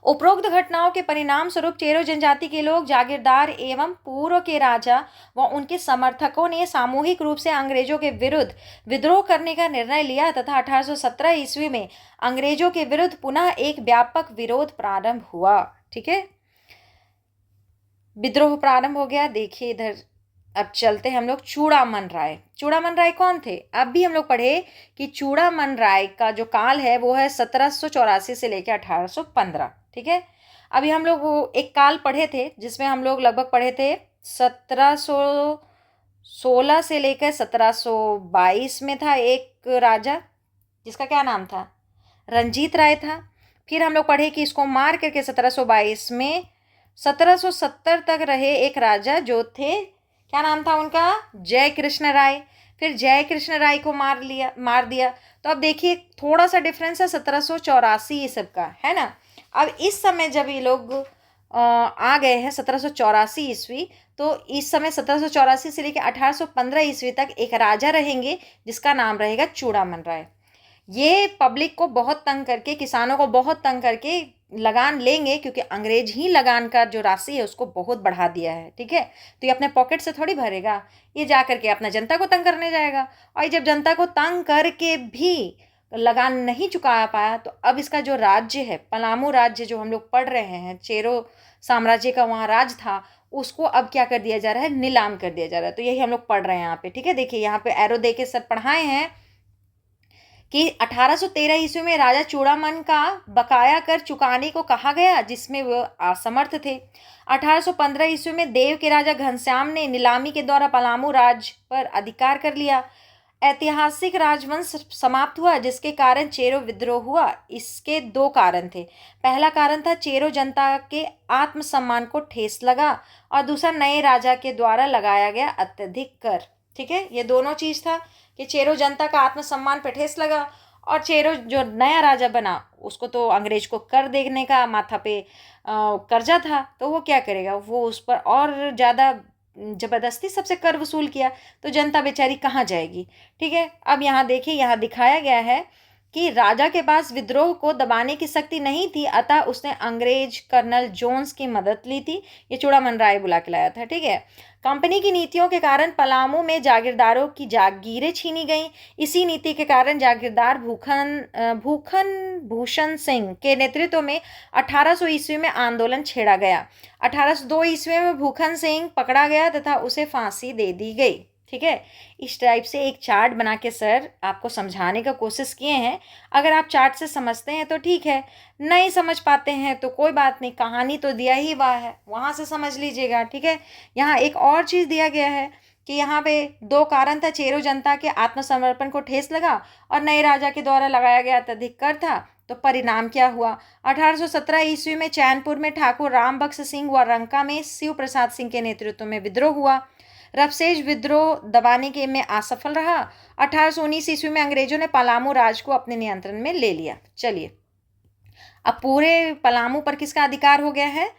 उपरोक्त घटनाओं के परिणाम स्वरूप चेरो जनजाति के लोग, जागीरदार एवं पूर्व के राजा व उनके समर्थकों ने सामूहिक रूप से अंग्रेजों के विरुद्ध विद्रोह करने का निर्णय लिया तथा 1817 ईस्वी में अंग्रेजों के विरुद्ध पुनः एक व्यापक विरोध प्रारंभ हुआ, ठीक है। विद्रोह प्रारंभ हो गया। देखिए इधर अब चलते हैं हम लोग चूड़ामन राय। चूड़ामन राय कौन थे? अब भी हम लोग पढ़े कि चूड़ामन राय का जो काल है वो है 1784 से लेकर 1815, ठीक है। अभी हम लोग वो एक काल पढ़े थे जिसमें हम लोग लगभग पढ़े थे 1716 से लेकर 1722 में था एक राजा जिसका क्या नाम था, रंजीत राय था। फिर हम लोग पढ़े कि इसको मार करके 1722 में 1770 तक रहे एक राजा जो थे, क्या नाम था उनका, जय कृष्ण राय। फिर जय कृष्ण राय को मार दिया। तो अब देखिए थोड़ा सा डिफरेंस है 1784 ये सब का, है ना। अब इस समय जब ये लोग आ गए हैं 1784 ईस्वी। तो इस समय 1784 से लेकर 1815 ईस्वी तक एक राजा रहेंगे जिसका नाम रहेगा चूड़ामन राय। ये पब्लिक को बहुत तंग करके, किसानों को बहुत तंग करके लगान लेंगे, क्योंकि अंग्रेज ही लगान का जो राशि है उसको बहुत बढ़ा दिया है। ठीक है, तो ये अपने पॉकेट से थोड़ी भरेगा, ये जा करके अपना जनता को तंग करने जाएगा। और जब जनता को तंग करके भी लगान नहीं चुका पाया, तो अब इसका जो राज्य है, पलामू राज्य जो हम लोग पढ़ रहे हैं, चेरो साम्राज्य का वहाँ राज था, उसको अब क्या कर दिया जा रहा है, नीलाम कर दिया जा रहा है। तो यही हम लोग पढ़ रहे हैं यहाँ पे। ठीक है, देखिए यहाँ पे एरो दे के सर पढ़ाए हैं कि 1813 ईस्वी में राजा चूड़ामन का बकाया कर चुकाने को कहा गया, जिसमें वह असमर्थ थे। 1815 ईस्वी में देव के राजा घनश्याम ने नीलामी के द्वारा पलामू राज पर अधिकार कर लिया। ऐतिहासिक राजवंश समाप्त हुआ, जिसके कारण चेरो विद्रोह हुआ। इसके दो कारण थे। पहला कारण था चेरो जनता के आत्मसम्मान को ठेस लगा, और दूसरा नए राजा के द्वारा लगाया गया अत्यधिक कर। ठीक है, ये दोनों चीज था कि चेरो जनता का आत्मसम्मान पे ठेस लगा, और चेरो जो नया राजा बना उसको तो अंग्रेज को कर देने का माथा पे कर्जा था, तो वो क्या करेगा, वो उस पर और ज़्यादा जबरदस्ती सबसे कर वसूल किया, तो जनता बेचारी कहाँ जाएगी। ठीक है, अब यहाँ देखिए, यहाँ दिखाया गया है कि राजा के पास विद्रोह को दबाने की शक्ति नहीं थी, अतः उसने अंग्रेज कर्नल जोन्स की मदद ली थी। ये चूड़ामन राय बुला के लाया था। ठीक है, कंपनी की नीतियों के कारण पलामू में जागीरदारों की जागीरें छीनी गईं। इसी नीति के कारण जागीरदार भूखन भूषण सिंह के नेतृत्व में 1800 ईस्वी में आंदोलन छेड़ा गया। 1802 ईस्वी में भूखन सिंह पकड़ा गया तथा उसे फांसी दे दी गई। ठीक है, इस टाइप से एक चार्ट बना के सर आपको समझाने का कोशिश किए हैं। अगर आप चार्ट से समझते हैं तो ठीक है, नहीं समझ पाते हैं तो कोई बात नहीं, कहानी तो दिया ही हुआ है, वहाँ से समझ लीजिएगा। ठीक है, यहाँ एक और चीज़ दिया गया है कि यहाँ पे दो कारण था, चेरो जनता के आत्मसमर्पण को ठेस लगा और नए राजा के द्वारा लगाया गया अत्यधिक कर था। तो परिणाम क्या हुआ, 1817 ईस्वी में चैनपुर में ठाकुर राम बख्श सिंह व रंका में शिव प्रसाद सिंह के नेतृत्व में विद्रोह हुआ। रफसेज विद्रोह दबाने के में असफल रहा। 1819 ईस्वी में अंग्रेजों ने पलामू राज को अपने नियंत्रण में ले लिया। चलिए, अब पूरे पलामू पर किसका अधिकार हो गया है,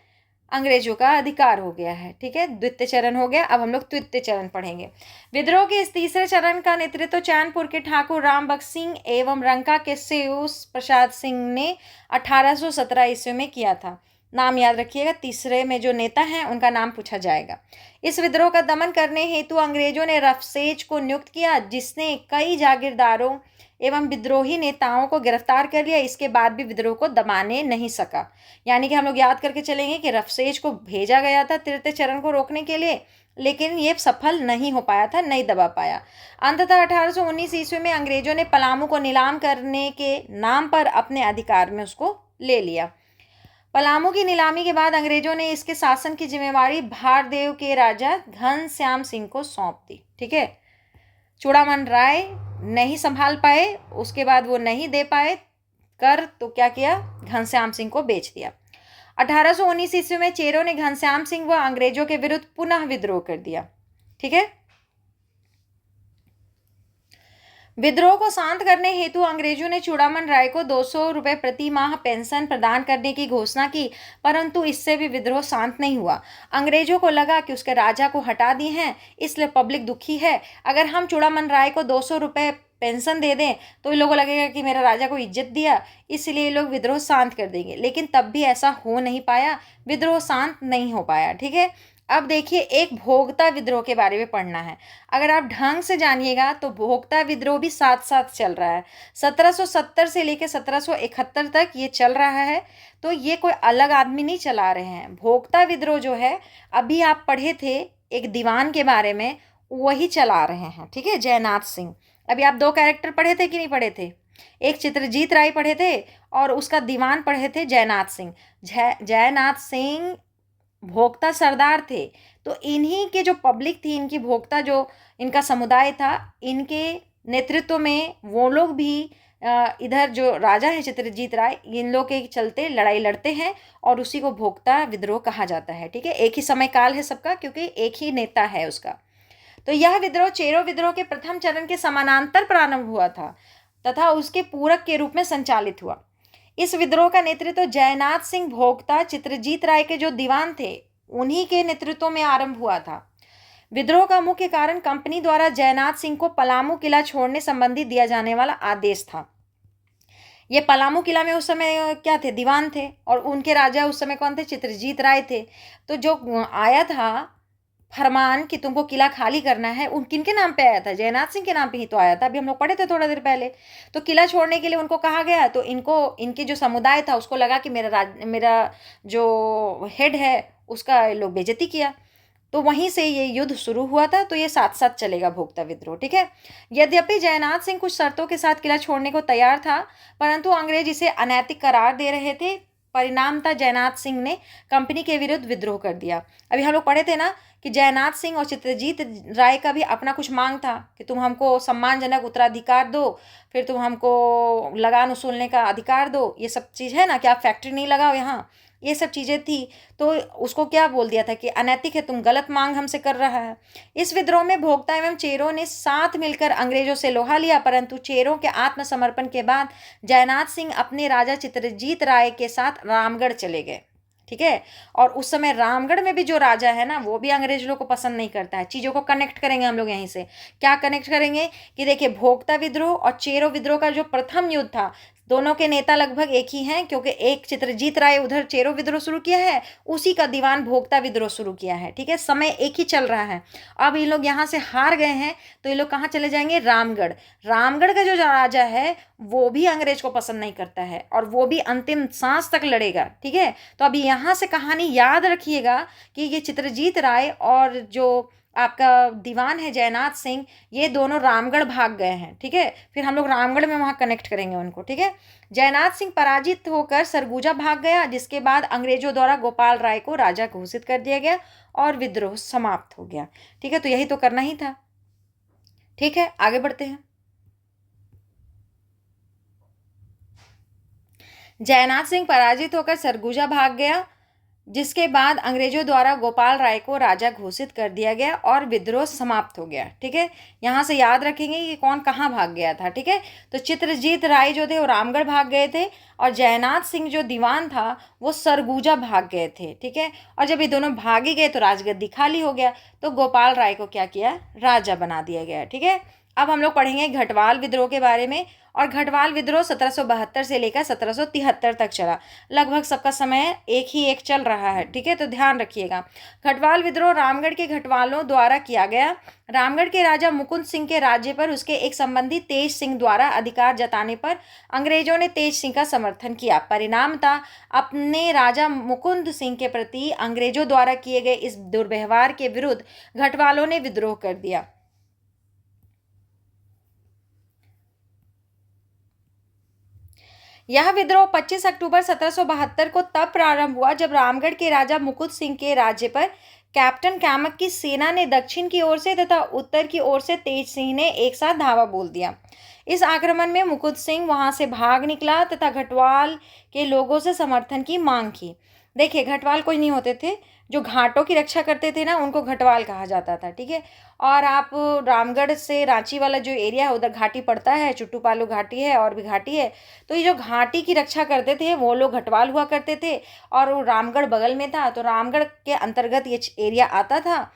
अंग्रेजों का अधिकार हो गया है। ठीक है, द्वितीय चरण हो गया। अब हम लोग तृतीय चरण पढ़ेंगे। विद्रोह के इस तीसरे चरण का नेतृत्व चैनपुर के ठाकुर राम बख्श सिंह एवं रंका के शिव प्रसाद सिंह ने 1817 ईस्वी में किया था। नाम याद रखिएगा, तीसरे में जो नेता हैं उनका नाम पूछा जाएगा। इस विद्रोह का दमन करने हेतु अंग्रेजों ने रफसेज को नियुक्त किया, जिसने कई जागीरदारों एवं विद्रोही नेताओं को गिरफ्तार कर लिया। इसके बाद भी विद्रोह को दबाने नहीं सका। यानी कि हम लोग याद करके चलेंगे कि रफसेज को भेजा गया था तृतीय चरण को रोकने के लिए, लेकिन ये सफल नहीं हो पाया था, नहीं दबा पाया। अंततः 1819 ईस्वी में अंग्रेजों ने पलामू को नीलाम करने के नाम पर अपने अधिकार में उसको ले लिया। पलामू की नीलामी के बाद अंग्रेजों ने इसके शासन की जिम्मेवारी भारदेव के राजा घनश्याम सिंह को सौंप दी। ठीक है, चूड़ामन राय नहीं संभाल पाए, उसके बाद वो नहीं दे पाए कर, तो क्या किया, घनश्याम सिंह को बेच दिया। 1819 ईस्वी में चेरो ने घनश्याम सिंह व अंग्रेजों के विरुद्ध पुनः विद्रोह कर दिया। ठीक है, विद्रोह को शांत करने हेतु अंग्रेजों ने चूड़ामन राय को 200 रुपये प्रति माह पेंशन प्रदान करने की घोषणा की, परंतु इससे भी विद्रोह शांत नहीं हुआ। अंग्रेजों को लगा कि उसके राजा को हटा दिए हैं, इसलिए पब्लिक दुखी है। अगर हम चूड़ामन राय को 200 रुपये पेंशन दे दें तो इन लोगों को लगेगा कि मेरा राजा को इज्जत दिया, इसलिए लोग विद्रोह शांत कर देंगे। लेकिन तब भी ऐसा हो नहीं पाया, विद्रोह शांत नहीं हो पाया। ठीक है, अब देखिए, एक भोक्ता विद्रोह के बारे में पढ़ना है। अगर आप ढंग से जानिएगा तो भोक्ता विद्रोह भी साथ साथ चल रहा है। 1770 से लेकर 1771 तक ये चल रहा है। तो ये कोई अलग आदमी नहीं चला रहे हैं। भोक्ता विद्रोह जो है, अभी आप पढ़े थे एक दीवान के बारे में, वही चला रहे हैं। ठीक है, जयनाथ सिंह। अभी आप दो कैरेक्टर पढ़े थे कि नहीं पढ़े थे, एक चित्रजीत राय पढ़े थे और उसका दीवान पढ़े थे जयनाथ सिंह। जयनाथ सिंह भोक्ता सरदार थे। तो इन्हीं के जो पब्लिक थी, इनकी भोक्ता जो इनका समुदाय था, इनके नेतृत्व में वो लोग भी इधर जो राजा है चित्रजीत राय, इन लोग के चलते लड़ाई लड़ते हैं और उसी को भोक्ता विद्रोह कहा जाता है। ठीक है, एक ही समय काल है सबका, क्योंकि एक ही नेता है उसका। तो यह विद्रोह चेरो विद्रोह के प्रथम चरण के समानांतर प्रारंभ हुआ था तथा उसके पूरक के रूप में संचालित हुआ। इस विद्रोह का नेतृत्व जयनाथ सिंह भोक्ता, चित्रजीत राय के जो दीवान थे, उन्हीं के नेतृत्व में आरंभ हुआ था। विद्रोह का मुख्य कारण कंपनी द्वारा जयनाथ सिंह को पलामू किला छोड़ने संबंधी दिया जाने वाला आदेश था। ये पलामू किला में उस समय क्या थे, दीवान थे, और उनके राजा उस समय कौन थे, चित्रजीत राय थे। तो जो आया था फरमान कि तुमको किला खाली करना है, उन किनके नाम पे आया था, जयनाथ सिंह के नाम पे ही तो आया था। अभी हम लोग पढ़े थे थोड़ा देर पहले। तो किला छोड़ने के लिए उनको कहा गया, तो इनको, इनके जो समुदाय था उसको लगा कि मेरा जो हेड है उसका लोग बेइज्जती किया। तो वहीं से ये युद्ध शुरू हुआ था। तो ये साथ साथ चलेगा भोक्ता विद्रोह, ठीक है। यद्यपि जयनाथ सिंह कुछ शर्तों के साथ किला छोड़ने को तैयार था, परंतु अंग्रेज इसे अनैतिक करार दे रहे थे। परिणाम था जयनाथ सिंह ने कंपनी के विरुद्ध विद्रोह कर दिया। अभी हम लोग पढ़े थे ना कि जयनाथ सिंह और चित्रजीत राय का भी अपना कुछ मांग था कि तुम हमको सम्मानजनक उत्तराधिकार दो, फिर तुम हमको लगान वसूलने का अधिकार दो, ये सब चीज़ है ना, कि आप फैक्ट्री नहीं लगाओ यहाँ, ये सब चीज़ें थी। तो उसको क्या बोल दिया था कि अनैतिक है, तुम गलत मांग हमसे कर रहा है। इस विद्रोह में भोक्ता एवं चेरों ने साथ मिलकर अंग्रेजों से लोहा लिया, परंतु चेरों के आत्मसमर्पण के बाद जयनाथ सिंह अपने राजा चित्रजीत राय के साथ रामगढ़ चले गए, ठीक है। और उस समय रामगढ़ में भी जो राजा है ना, वो भी अंग्रेज लोग को पसंद नहीं करता है। चीज़ों को कनेक्ट करेंगे हम लोग यहीं से। क्या कनेक्ट करेंगे कि देखिए, भोक्ता विद्रोह और चेरो विद्रोह का जो प्रथम युद्ध था, दोनों के नेता लगभग एक ही हैं, क्योंकि एक चित्रजीत राय उधर चेरो विद्रोह शुरू किया है, उसी का दीवान भोक्ता विद्रोह शुरू किया है, ठीक है। समय एक ही चल रहा है। अब ये लोग यहाँ से हार गए हैं, तो ये लोग कहाँ चले जाएंगे, रामगढ़। रामगढ़ का जो राजा है वो भी अंग्रेज को पसंद नहीं करता है, और वो भी अंतिम सांस तक लड़ेगा, ठीक है। तो अभी यहाँ से कहानी याद रखिएगा कि ये चित्रजीत राय और जो आपका दीवान है जयनाथ सिंह, ये दोनों रामगढ़ भाग गए हैं, ठीक है। फिर हम लोग रामगढ़ में वहाँ कनेक्ट करेंगे उनको, ठीक है। जयनाथ सिंह पराजित होकर सरगुजा भाग गया, जिसके बाद अंग्रेजों द्वारा गोपाल राय को राजा घोषित कर दिया गया और विद्रोह समाप्त हो गया, ठीक है। तो यही तो करना ही था, ठीक है। आगे बढ़ते हैं। जयनाथ सिंह पराजित होकर सरगुजा भाग गया, जिसके बाद अंग्रेजों द्वारा गोपाल राय को राजा घोषित कर दिया गया और विद्रोह समाप्त हो गया, ठीक है। यहाँ से याद रखेंगे कि कौन कहाँ भाग गया था, ठीक है। तो चित्रजीत राय जो थे वो रामगढ़ भाग गए थे, और जयनाथ सिंह जो दीवान था वो सरगुजा भाग गए थे, ठीक है। और जब ये दोनों भाग ही गए तो राजगद्दी खाली हो गया, तो गोपाल राय को क्या किया, राजा बना दिया गया, ठीक है। अब हम लोग पढ़ेंगे घटवाल विद्रोह के बारे में। और घटवाल विद्रोह 1772 से लेकर 1773 तक चला। लगभग सबका समय एक ही एक चल रहा है, ठीक है। तो ध्यान रखिएगा। घटवाल विद्रोह रामगढ़ के घटवालों द्वारा किया गया। रामगढ़ के राजा मुकुंद सिंह के राज्य पर उसके एक संबंधी तेज सिंह द्वारा अधिकार जताने पर अंग्रेजों ने तेज सिंह का समर्थन किया। परिणाम था, अपने राजा मुकुंद सिंह के प्रति अंग्रेजों द्वारा किए गए इस दुर्व्यवहार के विरुद्ध घटवालों ने विद्रोह कर दिया। यह विद्रोह 25 अक्टूबर 1772 को तब प्रारंभ हुआ जब रामगढ़ के राजा मुकुंद सिंह के राज्य पर कैप्टन कैमक की सेना ने दक्षिण की ओर से तथा उत्तर की ओर से तेज सिंह ने एक साथ धावा बोल दिया। इस आक्रमण में मुकुंद सिंह वहां से भाग निकला तथा घटवाल के लोगों से समर्थन की मांग की। देखिए, घटवाल कोई नहीं होते थे, जो घाटों की रक्षा करते थे ना, उनको घटवाल कहा जाता था, ठीक है। और आप रामगढ़ से रांची वाला जो एरिया है उधर घाटी पड़ता है, चुट्टू पालू घाटी है और भी घाटी है। तो ये जो घाटी की रक्षा करते थे वो लोग घटवाल हुआ करते थे, और वो रामगढ़ बगल में था, तो रामगढ़ के अंतर्गत ये एरिया आता था।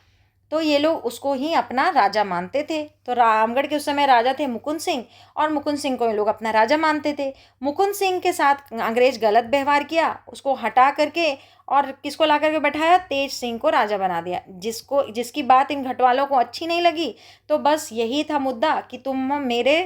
तो ये लोग उसको ही अपना राजा मानते थे। तो रामगढ़ के उस समय राजा थे मुकुंद सिंह, और मुकुंद सिंह को ये लोग अपना राजा मानते थे। मुकुंद सिंह के साथ अंग्रेज गलत व्यवहार किया, उसको हटा करके और किसको ला करके बैठाया, तेज सिंह को राजा बना दिया, जिसकी बात इन घटवालों को अच्छी नहीं लगी। तो बस यही था मुद्दा कि तुम मेरे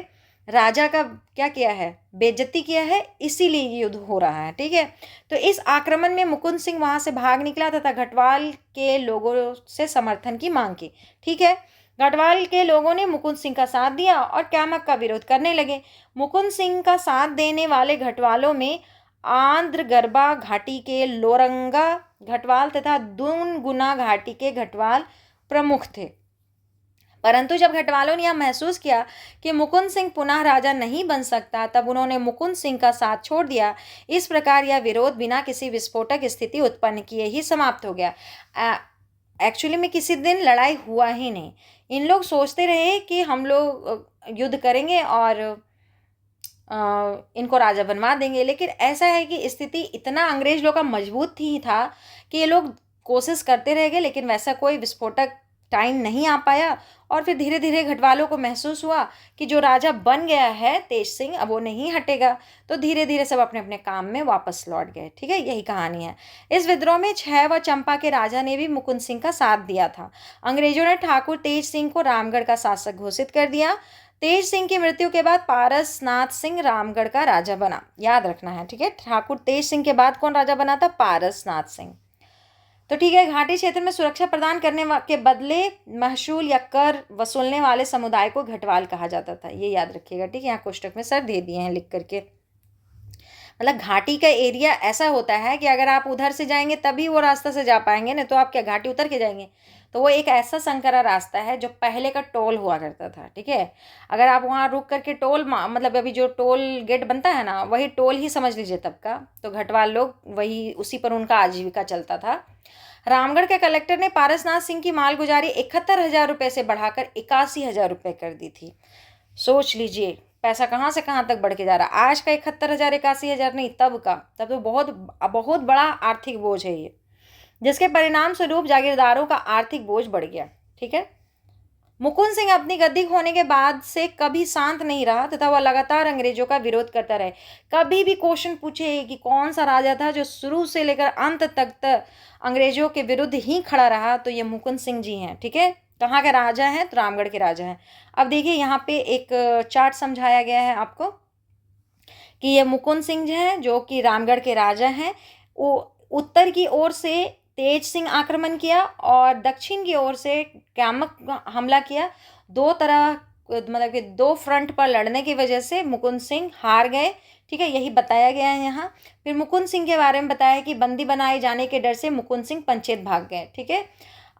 राजा का क्या किया है, बेइज्जती किया है, इसीलिए ये युद्ध हो रहा है, ठीक है। तो इस आक्रमण में मुकुंद सिंह वहां से भाग निकला तथा घटवाल के लोगों से समर्थन की मांग की, ठीक है। गढ़वाल के लोगों ने मुकुंद सिंह का साथ दिया और कैमक का विरोध करने लगे। मुकुंद सिंह का साथ देने वाले घटवालों में आंध्र गरबा घाटी के लोरंगा घटवाल तथा दून गुना घाटी के घटवाल प्रमुख थे। परंतु जब घटवालों ने यह महसूस किया कि मुकुंद सिंह पुनः राजा नहीं बन सकता, तब उन्होंने मुकुंद सिंह का साथ छोड़ दिया। इस प्रकार यह विरोध बिना किसी विस्फोटक स्थिति उत्पन्न किए ही समाप्त हो गया। एक्चुअली में किसी दिन लड़ाई हुआ ही नहीं। इन लोग सोचते रहे कि हम लोग युद्ध करेंगे और इनको राजा बनवा देंगे। लेकिन ऐसा है कि स्थिति इतना अंग्रेज लोग का मजबूत थी था कि ये लोग कोशिश करते रह गए, लेकिन वैसा कोई विस्फोटक टाइम नहीं आ पाया। और फिर धीरे धीरे घटवालों को महसूस हुआ कि जो राजा बन गया है तेज सिंह, अब वो नहीं हटेगा। तो धीरे धीरे सब अपने अपने काम में वापस लौट गए। ठीक है, यही कहानी है। इस विद्रोह में छह व चंपा के राजा ने भी मुकुंद सिंह का साथ दिया था। अंग्रेजों ने ठाकुर तेज सिंह को रामगढ़ का शासक घोषित कर दिया। तेज सिंह की मृत्यु के बाद पारसनाथ सिंह रामगढ़ का राजा बना। याद रखना है, ठीक है। ठाकुर तेज सिंह के बाद कौन राजा बना था? पारसनाथ सिंह। तो ठीक है, घाटी क्षेत्र में सुरक्षा प्रदान करने के बदले महसूल या कर वसूलने वाले समुदाय को घटवाल कहा जाता था। ये याद रखिएगा, ठीक है। यहाँ कोष्टक में सर दे दिए हैं लिख करके। मतलब घाटी का एरिया ऐसा होता है कि अगर आप उधर से जाएंगे तभी वो रास्ता से जा पाएंगे, नहीं तो आप क्या घाटी उतर के जाएंगे? तो वो एक ऐसा संकरा रास्ता है जो पहले का टोल हुआ करता था। ठीक है, अगर आप वहाँ रुक करके टोल, मतलब अभी जो टोल गेट बनता है ना, वही टोल ही समझ लीजिए तब का। तो घटवाल लोग वही, उसी पर उनका आजीविका चलता था। रामगढ़ के कलेक्टर ने पारसनाथ सिंह की मालगुजारी 71,000 रुपये से बढ़ाकर 81,000 रुपये कर दी थी। सोच लीजिए पैसा कहाँ से कहाँ तक बढ़ के जा रहा है। आज का 71,000 81,000 नहीं, तब का, तब तो बहुत बहुत बड़ा आर्थिक बोझ है ये, जिसके परिणाम स्वरूप जागीरदारों का आर्थिक बोझ बढ़ गया। ठीक है, मुकुंद सिंह अपनी गद्दी खोने के बाद से कभी शांत नहीं रहा तथा वह लगातार अंग्रेजों का विरोध करता रहे। कभी भी क्वेश्चन पूछे कि कौन सा राजा था जो शुरू से लेकर अंत तक अंग्रेजों के विरुद्ध ही खड़ा रहा, तो ये मुकुंद सिंह जी हैं। ठीक है, कहाँ के राजा हैं? तो रामगढ़ के राजा हैं। अब देखिए यहाँ पे एक चार्ट समझाया गया है आपको कि ये मुकुंद सिंह जी हैं जो कि रामगढ़ के राजा हैं। वो उत्तर की ओर से तेज सिंह आक्रमण किया और दक्षिण की ओर से क्यामक हमला किया। दो तरह, मतलब कि दो फ्रंट पर लड़ने की वजह से मुकुंद सिंह हार गए। ठीक है, यही बताया गया है यहाँ। फिर मुकुंद सिंह के बारे में बताया कि बंदी बनाए जाने के डर से मुकुंद सिंह पंचेत भाग गए। ठीक है,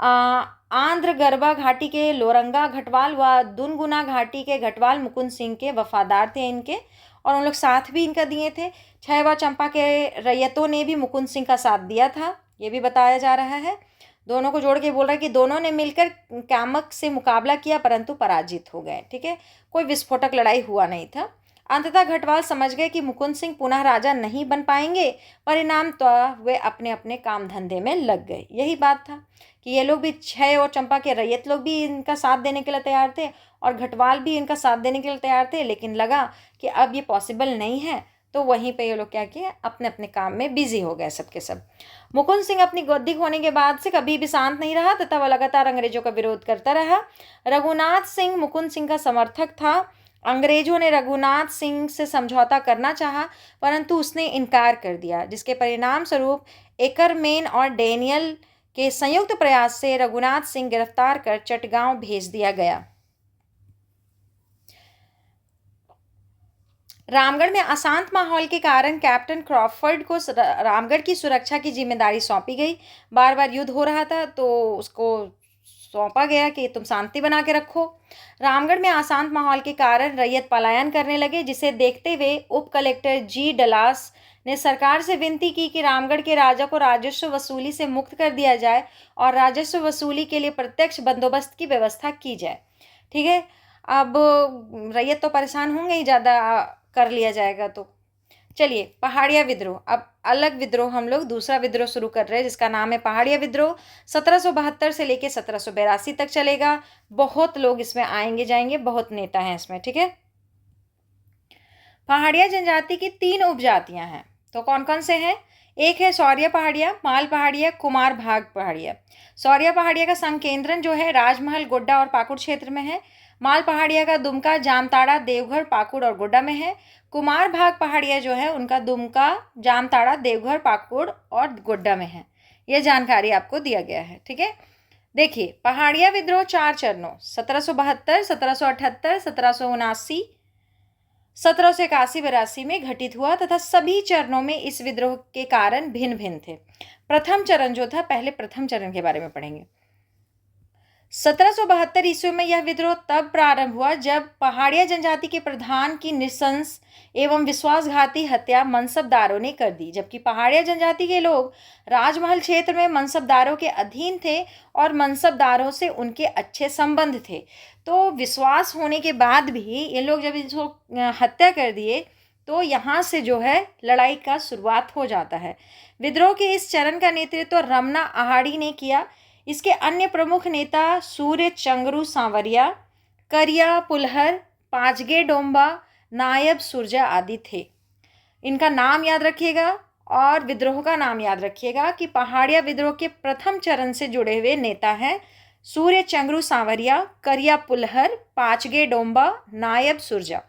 आंध्र गरबा घाटी के लोरंगा घटवाल व दुनगुना घाटी के घटवाल मुकुंद सिंह के वफादार थे इनके, और उन लोग साथ भी इनका दिए थे। छैवा चंपा के रैयतों ने भी मुकुंद सिंह का साथ दिया था, ये भी बताया जा रहा है। दोनों को जोड़ के बोल रहा है कि दोनों ने मिलकर क्यामक से मुकाबला किया परंतु पराजित हो गए। ठीक है, कोई विस्फोटक लड़ाई हुआ नहीं था। अंततः घटवाल समझ गए कि मुकुंद सिंह पुनः राजा नहीं बन पाएंगे, परिणाम तो वे अपने अपने काम धंधे में लग गए। यही बात था कि ये लोग भी, छह और चंपा के रैयत लोग भी इनका साथ देने के लिए तैयार थे और घटवाल भी इनका साथ देने के लिए तैयार थे, लेकिन लगा कि अब ये पॉसिबल नहीं है, तो वहीं पे ये लोग क्या किए, अपने अपने काम में बिजी हो गए सब के सब। मुकुंद सिंह अपनी गद्दी खोने के बाद से कभी भी शांत नहीं रहा तथा वह लगातार अंग्रेजों का विरोध करता रहा। रघुनाथ सिंह मुकुंद सिंह का समर्थक था। अंग्रेजों ने रघुनाथ सिंह से समझौता करना चाहा परंतु उसने इनकार कर दिया, जिसके परिणाम स्वरूप एकरमेन और डेनियल के संयुक्त प्रयास से रघुनाथ सिंह गिरफ्तार कर चटगांव भेज दिया गया। रामगढ़ में अशांत माहौल के कारण कैप्टन क्रॉफर्ड को रामगढ़ की सुरक्षा की जिम्मेदारी सौंपी गई। बार बार युद्ध हो रहा था तो उसको सौंपा गया कि तुम शांति बना के रखो। रामगढ़ में अशांत माहौल के कारण रैयत पलायन करने लगे, जिसे देखते हुए उप कलेक्टर जी डलास ने सरकार से विनती की कि रामगढ़ के राजा को राजस्व वसूली से मुक्त कर दिया जाए और राजस्व वसूली के लिए प्रत्यक्ष बंदोबस्त की व्यवस्था की जाए। ठीक है, अब रैयत तो परेशान होंगे ही, ज़्यादा कर लिया जाएगा तो। चलिए, पहाड़िया विद्रोह। अब अलग विद्रोह, हम लोग दूसरा विद्रोह शुरू कर रहे हैं जिसका नाम है पहाड़िया विद्रोह। 1772 से लेके 1782 तक चलेगा। बहुत लोग इसमें आएंगे जाएंगे, बहुत नेता हैं इसमें। ठीक है, पहाड़िया जनजाति की 3 उपजातियां हैं। तो कौन कौन से हैं? एक है सौर्य पहाड़िया, माल पहाड़िया, कुमार भाग पहाड़िया। सौर्य पहाड़िया का संकेंद्रण जो है राजमहल, गोड्डा और पाकुड़ क्षेत्र में है। माल पहाड़िया का दुमका, जामताड़ा, देवघर, पाकुड़ और गोड्डा में है। कुमार भाग पहाड़िया जो है उनका दुमका, जामताड़ा, देवघर, पाकुड़ और गोड्डा में है। यह जानकारी आपको दिया गया है। ठीक है, देखिए पहाड़िया विद्रोह 4 चरणों 1772, 1778, 1779, 1781-82 में घटित हुआ तथा सभी चरणों में इस विद्रोह के कारण भिन्न भिन्न थे। प्रथम चरण जो था, पहले प्रथम चरण के बारे में पढ़ेंगे। 1772 ईस्वी में यह विद्रोह तब प्रारंभ हुआ जब पहाड़िया जनजाति के प्रधान की नृशंस एवं विश्वासघाती हत्या मनसबदारों ने कर दी, जबकि पहाड़िया जनजाति के लोग राजमहल क्षेत्र में मनसबदारों के अधीन थे और मनसबदारों से उनके अच्छे संबंध थे। तो विश्वास होने के बाद भी ये लोग जब इसको हत्या कर दिए तो यहाँ से जो है लड़ाई का शुरुआत हो जाता है। विद्रोह के इस चरण का नेतृत्व रमना आहाड़ी ने किया। इसके अन्य प्रमुख नेता सूर्य चंगरू सांवरिया, करिया पुलहर, पांचगे डोंबा, नायब सुरजा आदि थे। इनका नाम याद रखिएगा और विद्रोह का नाम याद रखिएगा कि पहाड़िया विद्रोह के प्रथम चरण से जुड़े हुए नेता हैं सूर्य चंगरू सांवरिया, करिया पुलहर, पांचगे डोंबा, नायब सुरजा।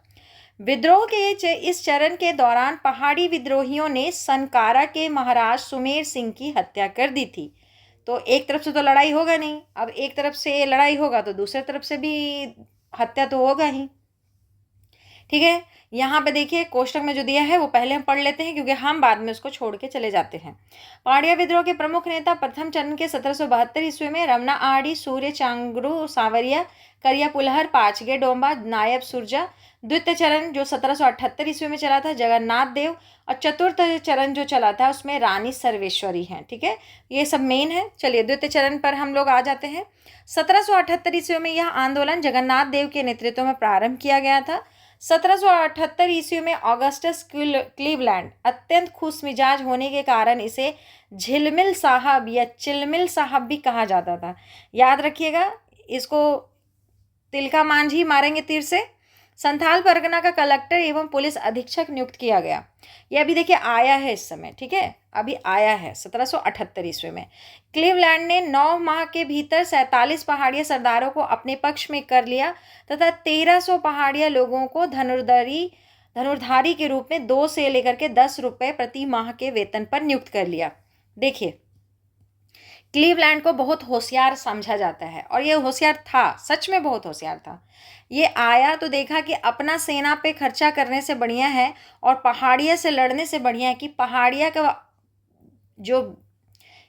विद्रोह के इस चरण के दौरान पहाड़ी विद्रोहियों ने सनकारा के महाराज सुमेर सिंह की हत्या कर दी थी। तो एक तरफ से तो लड़ाई होगा नहीं, अब एक तरफ से लड़ाई होगा तो दूसरी तरफ से भी हत्या तो होगा ही। ठीक है, यहाँ पे देखिए कोष्टक में जो दिया है वो पहले हम पढ़ लेते हैं क्योंकि हम बाद में उसको छोड़ के चले जाते हैं। पहाड़िया विद्रोह के प्रमुख नेता प्रथम चरण के 1772 ईस्वी में रमना आहाड़ी, सूर्य चांगरू सांवरिया, करिया पुलहर, पांचगे डोंबा, नायब सुरजा। द्वितीय चरण जो 1778 ईस्वी में चला था जगन्नाथ देव, और चतुर्थ चरण जो चला था उसमें रानी सर्वेश्वरी हैं। ठीक है, ये सब मेन है। चलिए द्वितीय चरण पर हम लोग आ जाते हैं। 1778 ईस्वी में यह आंदोलन जगन्नाथ देव के नेतृत्व में प्रारंभ किया गया था। 1778 ईस्वी में ऑगस्टस क्लीवलैंड अत्यंत खुश मिजाज होने के कारण इसे झिलमिल साहब या चिलमिल साहब भी कहा जाता था। याद रखिएगा इसको, तिलका मांझी मारेंगे तीर से। संथाल परगना का कलेक्टर एवं पुलिस अधीक्षक नियुक्त किया गया। ये अभी देखिए आया है इस समय, ठीक है, अभी आया है 1778 ईस्वी में। क्लीवलैंड ने 9 माह के भीतर 47 पहाड़िया सरदारों को अपने पक्ष में कर लिया तथा 1300 पहाड़िया लोगों को धनुर्धारी के रूप में 2 से लेकर के 10 रुपये प्रति माह के वेतन पर नियुक्त कर लिया। देखिए क्लीवलैंड को बहुत होशियार समझा जाता है और ये होशियार था, सच में बहुत होशियार था। ये आया तो देखा कि अपना सेना पे खर्चा करने से बढ़िया है और पहाड़िया से लड़ने से बढ़िया है कि पहाड़िया का जो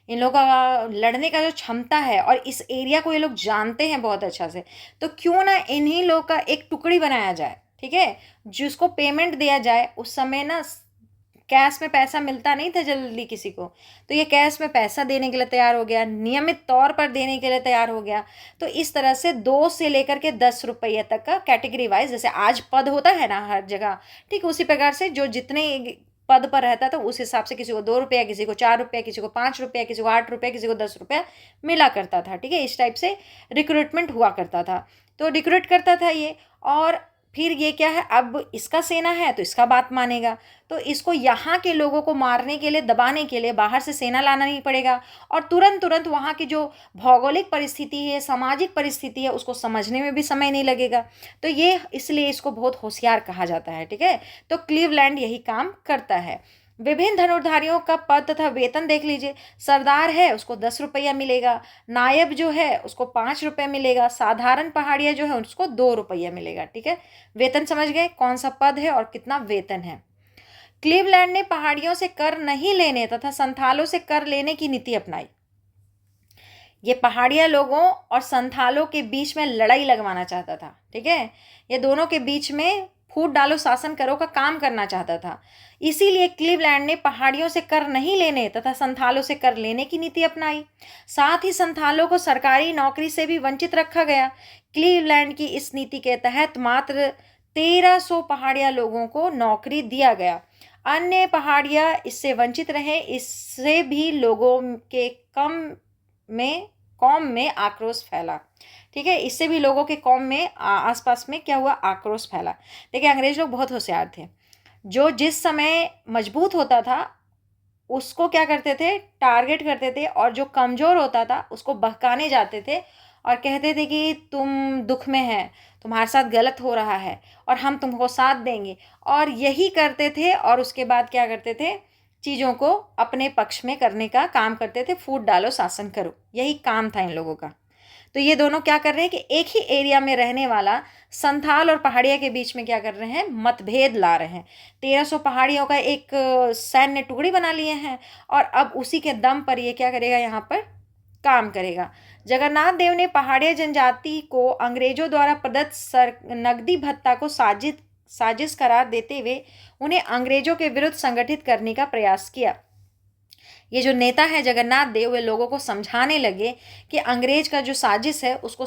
इन लोगों का लड़ने का जो क्षमता है और इस एरिया को ये लोग जानते हैं बहुत अच्छा से, तो क्यों ना इन्हीं लोग का एक टुकड़ी बनाया जाए। ठीक है, जिसको पेमेंट दिया जाए। उस समय ना कैश में पैसा मिलता नहीं था जल्दी किसी को, तो ये कैश में पैसा देने के लिए तैयार हो गया, नियमित तौर पर देने के लिए तैयार हो गया। तो इस तरह से 2 से लेकर के 10 रुपये तक का कैटेगरी वाइज, जैसे आज पद होता है ना हर जगह, ठीक उसी प्रकार से जो जितने पद पर रहता था उस हिसाब से किसी को 2 रुपया, किसी को 4 रुपया, किसी को 5 रुपया, किसी को 8 रुपया, किसी को 10 रुपया मिला करता था। ठीक है, इस टाइप से रिक्रूटमेंट हुआ करता था। तो रिक्रूट करता था ये, और फिर ये क्या है, अब इसका सेना है तो इसका बात मानेगा, तो इसको यहाँ के लोगों को मारने के लिए, दबाने के लिए बाहर से सेना लाना नहीं पड़ेगा और तुरंत वहाँ की जो भौगोलिक परिस्थिति है, सामाजिक परिस्थिति है, उसको समझने में भी समय नहीं लगेगा। तो ये इसलिए इसको बहुत होशियार कहा जाता है। ठीक है, तो क्लीवलैंड यही काम करता है। विभिन्न धनुर्धारियों का पद तथा वेतन देख लीजिए। सरदार है उसको 10 रुपया मिलेगा, नायब जो है उसको 5 रुपये मिलेगा, साधारण पहाड़िया जो है उसको 2 रुपया मिलेगा। ठीक है, वेतन समझ गए कौन सा पद है और कितना वेतन है। क्लीवलैंड ने पहाड़ियों से कर नहीं लेने तथा संथालों से कर लेने की नीति अपनाई। ये पहाड़िया लोगों और संथालों के बीच में लड़ाई लगवाना चाहता था। ठीक है, ये दोनों के बीच में फूट डालो शासन करो का काम करना चाहता था। इसीलिए क्लीवलैंड ने पहाड़ियों से कर नहीं लेने तथा संथालों से कर लेने की नीति अपनाई। साथ ही संथालों को सरकारी नौकरी से भी वंचित रखा गया। क्लीवलैंड की इस नीति के तहत मात्र 1300 पहाड़िया लोगों को नौकरी दिया गया। अन्य पहाड़िया इससे वंचित रहे। इससे भी लोगों के कौम में आक्रोश फैला। ठीक है, इससे भी लोगों के कौम में आसपास में क्या हुआ, आक्रोश फैला। देखिए अंग्रेज लोग बहुत होशियार थे। जो जिस समय मजबूत होता था उसको क्या करते थे, टारगेट करते थे, और जो कमज़ोर होता था उसको बहकाने जाते थे और कहते थे कि तुम दुख में है, तुम्हारे साथ गलत हो रहा है और हम तुमको साथ देंगे, और यही करते थे। और उसके बाद क्या करते थे, चीज़ों को अपने पक्ष में करने का काम करते थे। फूट डालो शासन करो, यही काम था इन लोगों का। तो ये दोनों क्या कर रहे हैं कि एक ही एरिया में रहने वाला संथाल और पहाड़िया के बीच में क्या कर रहे हैं, मतभेद ला रहे हैं। 1300 पहाड़ियों का एक सैन्य टुकड़ी बना लिए हैं और अब उसी के दम पर ये क्या करेगा, यहाँ पर काम करेगा। जगन्नाथ देव ने पहाड़िया जनजाति को अंग्रेजों द्वारा प्रदत्त नकदी भत्ता को साजिश करार देते हुए उन्हें अंग्रेजों के विरुद्ध संगठित करने का प्रयास किया। ये जो नेता है जगन्नाथ देव, वे लोगों को समझाने लगे कि अंग्रेज का जो साजिश है उसको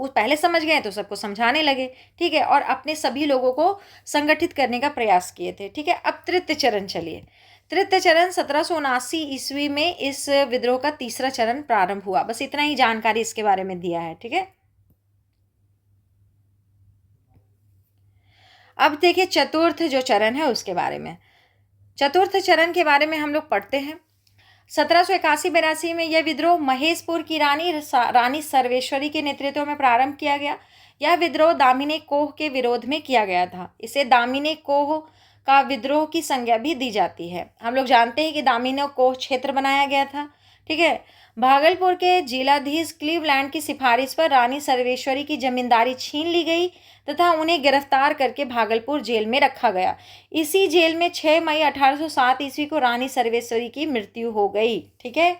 पहले समझ गए तो सबको समझाने लगे, ठीक है, और अपने सभी लोगों को संगठित करने का प्रयास किए थे, ठीक है। अब तृतीय चरण चलिए। तृतीय चरण 1779 ईस्वी में इस विद्रोह का तीसरा चरण प्रारंभ हुआ। बस इतना ही जानकारी इसके बारे में दिया है, ठीक है। अब देखिए चतुर्थ जो चरण है उसके बारे में। चतुर्थ चरण के बारे में हम लोग पढ़ते हैं। 1781-82 में यह विद्रोह महेशपुर की रानी सर्वेश्वरी के नेतृत्व में प्रारंभ किया गया। यह विद्रोह दामिनी कोह के विरोध में किया गया था। इसे दामिनी कोह का विद्रोह की संज्ञा भी दी जाती है। हम लोग जानते हैं कि दामिनी कोह क्षेत्र बनाया गया था, ठीक है। भागलपुर के जिलाधीश क्लीवलैंड की सिफारिश पर रानी सर्वेश्वरी की जमींदारी छीन ली गई तथा उन्हें गिरफ्तार करके भागलपुर जेल में रखा गया। इसी जेल में 6 मई 1807 ईस्वी को रानी सर्वेश्वरी की मृत्यु हो गई, ठीक है।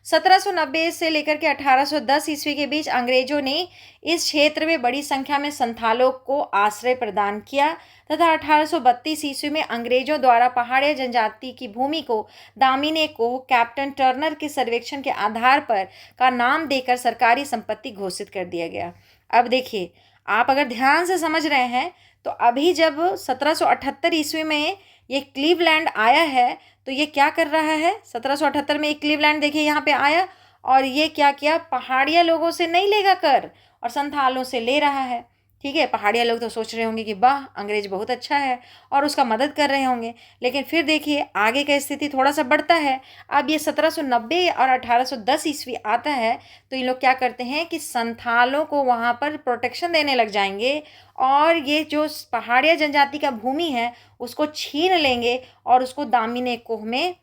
1790 से लेकर के 1810 ईस्वी के बीच अंग्रेजों ने इस क्षेत्र में बड़ी संख्या में संथालों को आश्रय प्रदान किया तथा 1832 ईस्वी में अंग्रेजों द्वारा पहाड़ी जनजाति की भूमि को दामिनी को कैप्टन टर्नर के सर्वेक्षण के आधार पर का नाम देकर सरकारी संपत्ति घोषित कर दिया गया। अब देखिए, आप अगर ध्यान से समझ रहे हैं तो अभी जब 1778 ईस्वी में ये क्लीवलैंड आया है तो ये क्या कर रहा है। 1778 में एक क्लीवलैंड देखिए यहाँ पे आया और ये क्या किया, पहाड़िया लोगों से नहीं लेगा कर और संथालों से ले रहा है, ठीक है। पहाड़िया लोग तो सोच रहे होंगे कि वाह अंग्रेज बहुत अच्छा है और उसका मदद कर रहे होंगे, लेकिन फिर देखिए आगे का स्थिति थोड़ा सा बढ़ता है। अब ये 1790 और 1810 ईस्वी आता है तो ये लोग क्या करते हैं कि संथालों को वहाँ पर प्रोटेक्शन देने लग जाएंगे और ये जो पहाड़िया जनजाति का भूमि है उसको छीन लेंगे और उसको दामिनी कोह में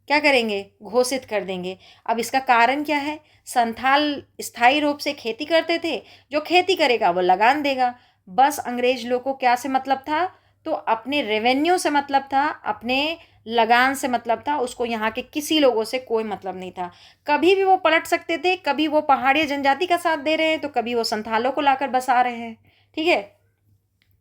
क्या करेंगे, घोषित कर देंगे। अब इसका कारण क्या है, संथाल स्थायी रूप से खेती करते थे, जो खेती करेगा वो लगान देगा। बस अंग्रेज लोग को क्या से मतलब था, तो अपने रेवेन्यू से मतलब था, अपने लगान से मतलब था, उसको यहाँ के किसी लोगों से कोई मतलब नहीं था। कभी भी वो पलट सकते थे, कभी वो पहाड़ी जनजाति का साथ दे रहे हैं तो कभी वो संथालों को लाकर बसा रहे हैं, ठीक है।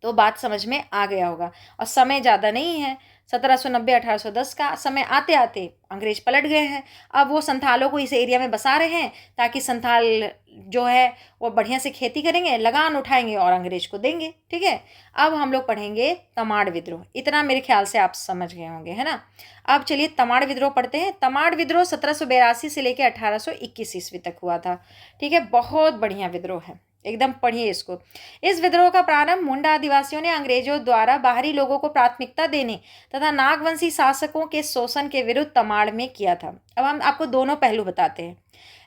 तो बात समझ में आ गया होगा और समय ज़्यादा नहीं है, 1790-1810 का समय आते आते अंग्रेज पलट गए हैं। अब वो संथालों को इस एरिया में बसा रहे हैं ताकि संथाल जो है वो बढ़िया से खेती करेंगे, लगान उठाएंगे और अंग्रेज को देंगे, ठीक है। अब हम लोग पढ़ेंगे तमाड़ विद्रोह। इतना मेरे ख्याल से आप समझ गए होंगे, है ना। अब चलिए तमाड़ विद्रोह पढ़ते हैं। तमाड़ विद्रोह 1782 से लेकर 1821 ईस्वी तक हुआ था, ठीक है। बहुत बढ़िया विद्रोह है, एकदम पढ़िए इसको। इस विद्रोह का प्रारंभ मुंडा आदिवासियों ने अंग्रेजों द्वारा बाहरी लोगों को प्राथमिकता देने तथा नागवंशी शासकों के शोषण के विरुद्ध तमाड़ में किया था। अब हम आपको दोनों पहलू बताते हैं।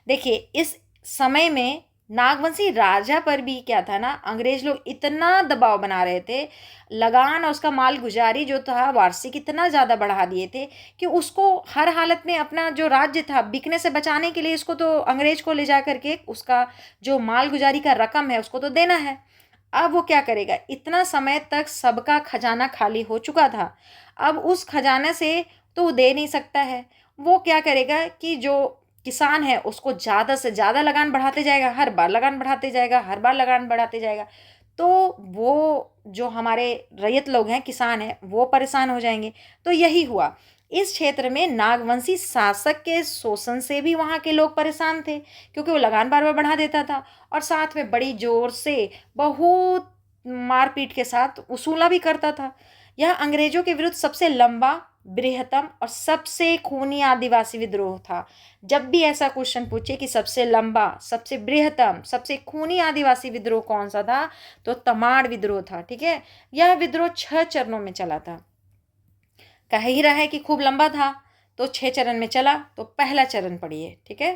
देखिए, इस समय में नागवंशी राजा पर भी क्या था ना, अंग्रेज लोग इतना दबाव बना रहे थे, लगान और उसका माल गुजारी जो था वार्षिक इतना ज़्यादा बढ़ा दिए थे कि उसको हर हालत में अपना जो राज्य था बिकने से बचाने के लिए इसको तो अंग्रेज को ले जा करके उसका जो माल गुजारी का रकम है उसको तो देना है। अब वो क्या करेगा, इतना समय तक सबका खजाना खाली हो चुका था, अब उस खजाने से तो वो दे नहीं सकता है। वो क्या करेगा कि जो किसान है उसको ज़्यादा से ज़्यादा लगान बढ़ाते जाएगा, हर बार लगान बढ़ाते जाएगा, हर बार लगान बढ़ाते जाएगा। तो वो जो हमारे रैयत लोग हैं, किसान हैं, वो परेशान हो जाएंगे। तो यही हुआ, इस क्षेत्र में नागवंशी शासक के शोषण से भी वहाँ के लोग परेशान थे क्योंकि वो लगान बार बार बढ़ा देता था और साथ में बड़ी जोर से बहुत मारपीट के साथ वसूला भी करता था। यह अंग्रेजों के विरुद्ध सबसे लंबा, बृहत्तम और सबसे खूनी आदिवासी विद्रोह था। जब भी ऐसा क्वेश्चन पूछे कि सबसे लंबा, सबसे बृहत्तम, सबसे खूनी आदिवासी विद्रोह कौन सा था, तो तमाड़ विद्रोह था, ठीक है। यह विद्रोह 6 चरणों में चला था। कह ही रहा है कि खूब लंबा था तो 6 चरण में चला। तो पहला चरण पढ़िए, ठीक है।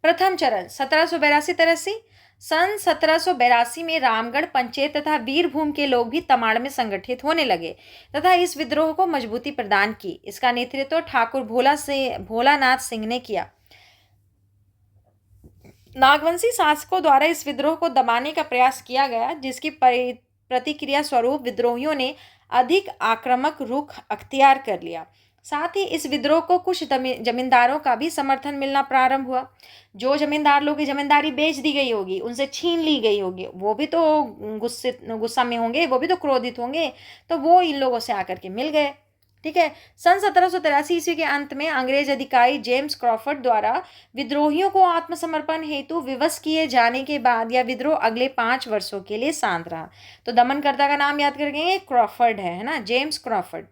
प्रथम चरण 1782-83। सन 1782 में रामगढ़, पंचेत तथा वीरभूम के लोग भी तमाड़ में संगठित होने लगे तथा इस विद्रोह को मजबूती प्रदान की। इसका नेतृत्व ठाकुर भोलानाथ सिंह ने किया। नागवंशी शासकों द्वारा इस विद्रोह को दबाने का प्रयास किया गया, जिसकी प्रतिक्रिया स्वरूप विद्रोहियों ने अधिक आक्रामक रुख अख्तियार कर लिया। साथ ही इस विद्रोह को कुछ जमींदारों का भी समर्थन मिलना प्रारंभ हुआ। जो जमींदार लोग की जमींदारी बेच दी गई होगी, उनसे छीन ली गई होगी, वो भी तो गुस्सा में होंगे, वो भी तो क्रोधित होंगे, तो वो इन लोगों से आकर के मिल गए, ठीक है। सन 1783 ईस्वी के अंत में अंग्रेज अधिकारी जेम्स क्रॉफर्ड द्वारा विद्रोहियों को आत्मसमर्पण हेतु विवश किए जाने के बाद यह विद्रोह अगले 5 वर्षों के लिए शांत रहा। तो दमनकर्ता का नाम याद करेंगे, क्रॉफर्ड है ना, जेम्स क्रॉफर्ड।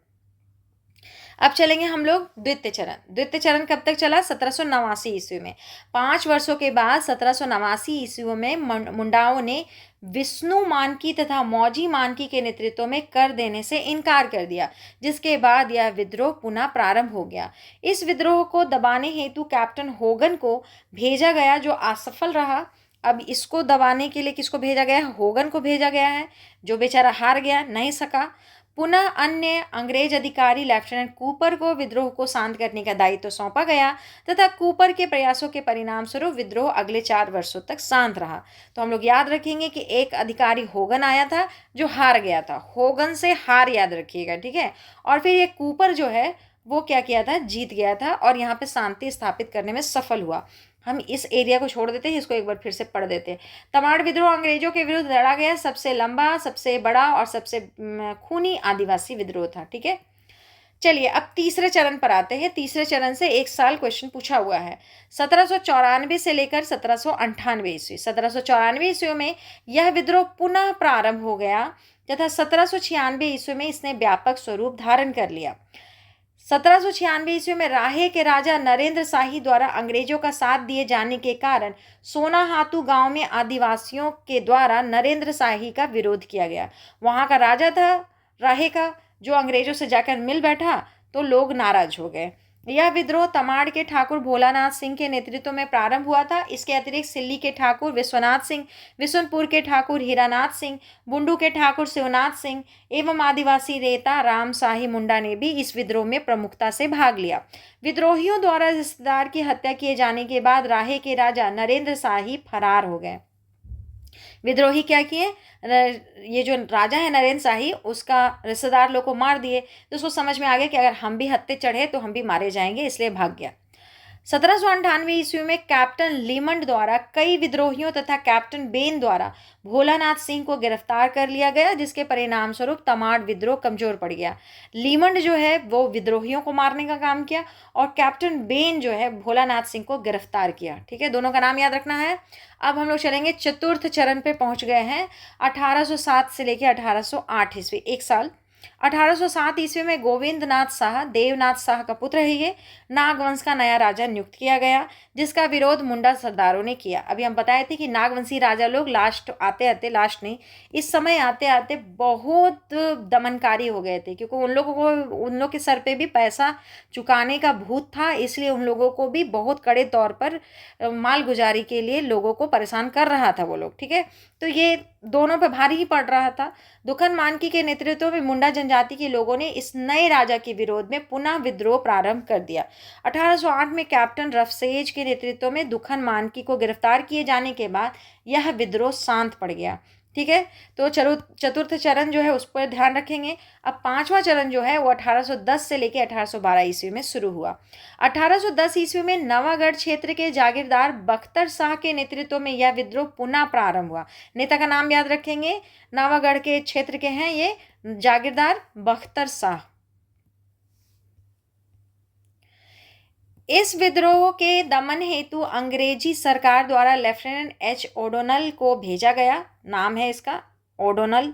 अब चलेंगे हम लोग द्वितीय चरण। द्वितीय चरण कब तक चला? 1789 ईस्वी में। 5 वर्षों के बाद 1789 ईस्वी में मुंडाओं ने विष्णु मानकी तथा मौजी मानकी के नेतृत्व में कर देने से इनकार कर दिया, जिसके बाद यह विद्रोह पुनः प्रारंभ हो गया। इस विद्रोह को दबाने हेतु कैप्टन होगन को भेजा गया, जो असफल रहा। अब इसको दबाने के लिए किसको भेजा गया? होगन को भेजा गया है, जो बेचारा हार गया, नहीं सका। पुनः अन्य अंग्रेज अधिकारी लेफ्टिनेंट कूपर को विद्रोह को शांत करने का दायित्व सौंपा गया तथा कूपर के प्रयासों के परिणाम स्वरूप विद्रोह अगले 4 वर्षों तक शांत रहा। तो हम लोग याद रखेंगे कि एक अधिकारी होगन आया था जो हार गया था, होगन से हार याद रखिएगा, ठीक है। और फिर ये कूपर जो है वो क्या किया था? जीत गया था और यहाँ पे शांति स्थापित करने में सफल हुआ। हम इस एरिया को छोड़ देते हैं, इसको एक बार फिर से पढ़ देते हैं। तमाड़ विद्रोह अंग्रेजों के विरुद्ध लड़ा गया सबसे लंबा, सबसे बड़ा और सबसे खूनी आदिवासी विद्रोह था, ठीक है। चलिए अब तीसरे चरण पर आते हैं। तीसरे चरण से 1 साल क्वेश्चन पूछा हुआ है। 1794 से लेकर 1798 ईस्वी। 1794 ईस्वी में यह विद्रोह पुनः प्रारंभ हो गया तथा 1796 ईस्वी में इसने व्यापक स्वरूप धारण कर लिया। 1796 ईस्वी में राहे के राजा नरेंद्र शाही द्वारा अंग्रेजों का साथ दिए जाने के कारण सोनाहातू गांव में आदिवासियों के द्वारा नरेंद्र शाही का विरोध किया गया। वहां का राजा था राहे का, जो अंग्रेजों से जाकर मिल बैठा तो लोग नाराज हो गए। यह विद्रोह तमाड़ के ठाकुर भोलानाथ सिंह के नेतृत्व में प्रारंभ हुआ था। इसके अतिरिक्त सिल्ली के ठाकुर विश्वनाथ सिंह, विशुनपुर के ठाकुर हीरानाथ सिंह, बुंडू के ठाकुर शिवनाथ सिंह एवं आदिवासी नेता राम शाही मुंडा ने भी इस विद्रोह में प्रमुखता से भाग लिया। विद्रोहियों द्वारा रिश्तेदार की हत्या किए जाने के बाद राहे के राजा नरेंद्र शाही फरार हो गए। विद्रोही क्या किए? ये जो राजा है नरेंद्र शाही, उसका रिश्तेदार लोग को मार दिए। तो उसको समझ में आ गया कि अगर हम भी हत्थे चढ़े तो हम भी मारे जाएंगे, इसलिए भाग गया। 1798 ईस्वी में कैप्टन लीमंड द्वारा कई विद्रोहियों तथा कैप्टन बेन द्वारा भोलानाथ सिंह को गिरफ्तार कर लिया गया, जिसके परिणाम स्वरूप तमाड़ विद्रोह कमजोर पड़ गया। लीमंड जो है वो विद्रोहियों को मारने का काम किया और कैप्टन बेन जो है भोलानाथ सिंह को गिरफ्तार किया, ठीक है। दोनों का नाम याद रखना है। अब हम लोग चलेंगे चतुर्थ चरण पे पहुंच गए हैं। 1807 से लेकर 1808 ईस्वी, 1 साल। 1807 ईस्वी में गोविंद नाथ शाह, देवनाथ शाह का पुत्र है ये, नागवंश का नया राजा नियुक्त किया गया, जिसका विरोध मुंडा सरदारों ने किया। अभी हम बताए थे कि नागवंशी राजा लोग लास्ट आते आते, लास्ट नहीं, इस समय आते आते बहुत दमनकारी हो गए थे, क्योंकि उन लोग के सर पे भी पैसा चुकाने का भूत था, इसलिए उन लोगों को भी बहुत कड़े तौर पर मालगुजारी के लिए लोगों को परेशान कर रहा था वो लोग, ठीक है। तो ये दोनों पे भारी ही पड़ रहा था। दुखन मानकी के नेतृत्व में मुंडा जनजाति के लोगों ने इस नए राजा के विरोध में पुनः विद्रोह प्रारंभ कर दिया। 1808 में कैप्टन रफसेज के नेतृत्व में दुखन मानकी को गिरफ्तार किए जाने के बाद यह विद्रोह शांत पड़ गया, ठीक है। तो चलो चतुर्थ चरण जो है उस पर ध्यान रखेंगे। अब पांचवा चरण जो है वो 1810 से लेकर 1812 ईस्वी में शुरू हुआ। 1810 ईस्वी में नवागढ़ क्षेत्र के जागीरदार बख्तर शाह के नेतृत्व में यह विद्रोह पुनः प्रारंभ हुआ। नेता का नाम याद रखेंगे, नवागढ़ के क्षेत्र के हैं ये जागीरदार बख्तर शाह। इस विद्रोह के दमन हेतु अंग्रेजी सरकार द्वारा लेफ्टिनेंट एच ओडोनल को भेजा गया, नाम है इसका ओडोनल,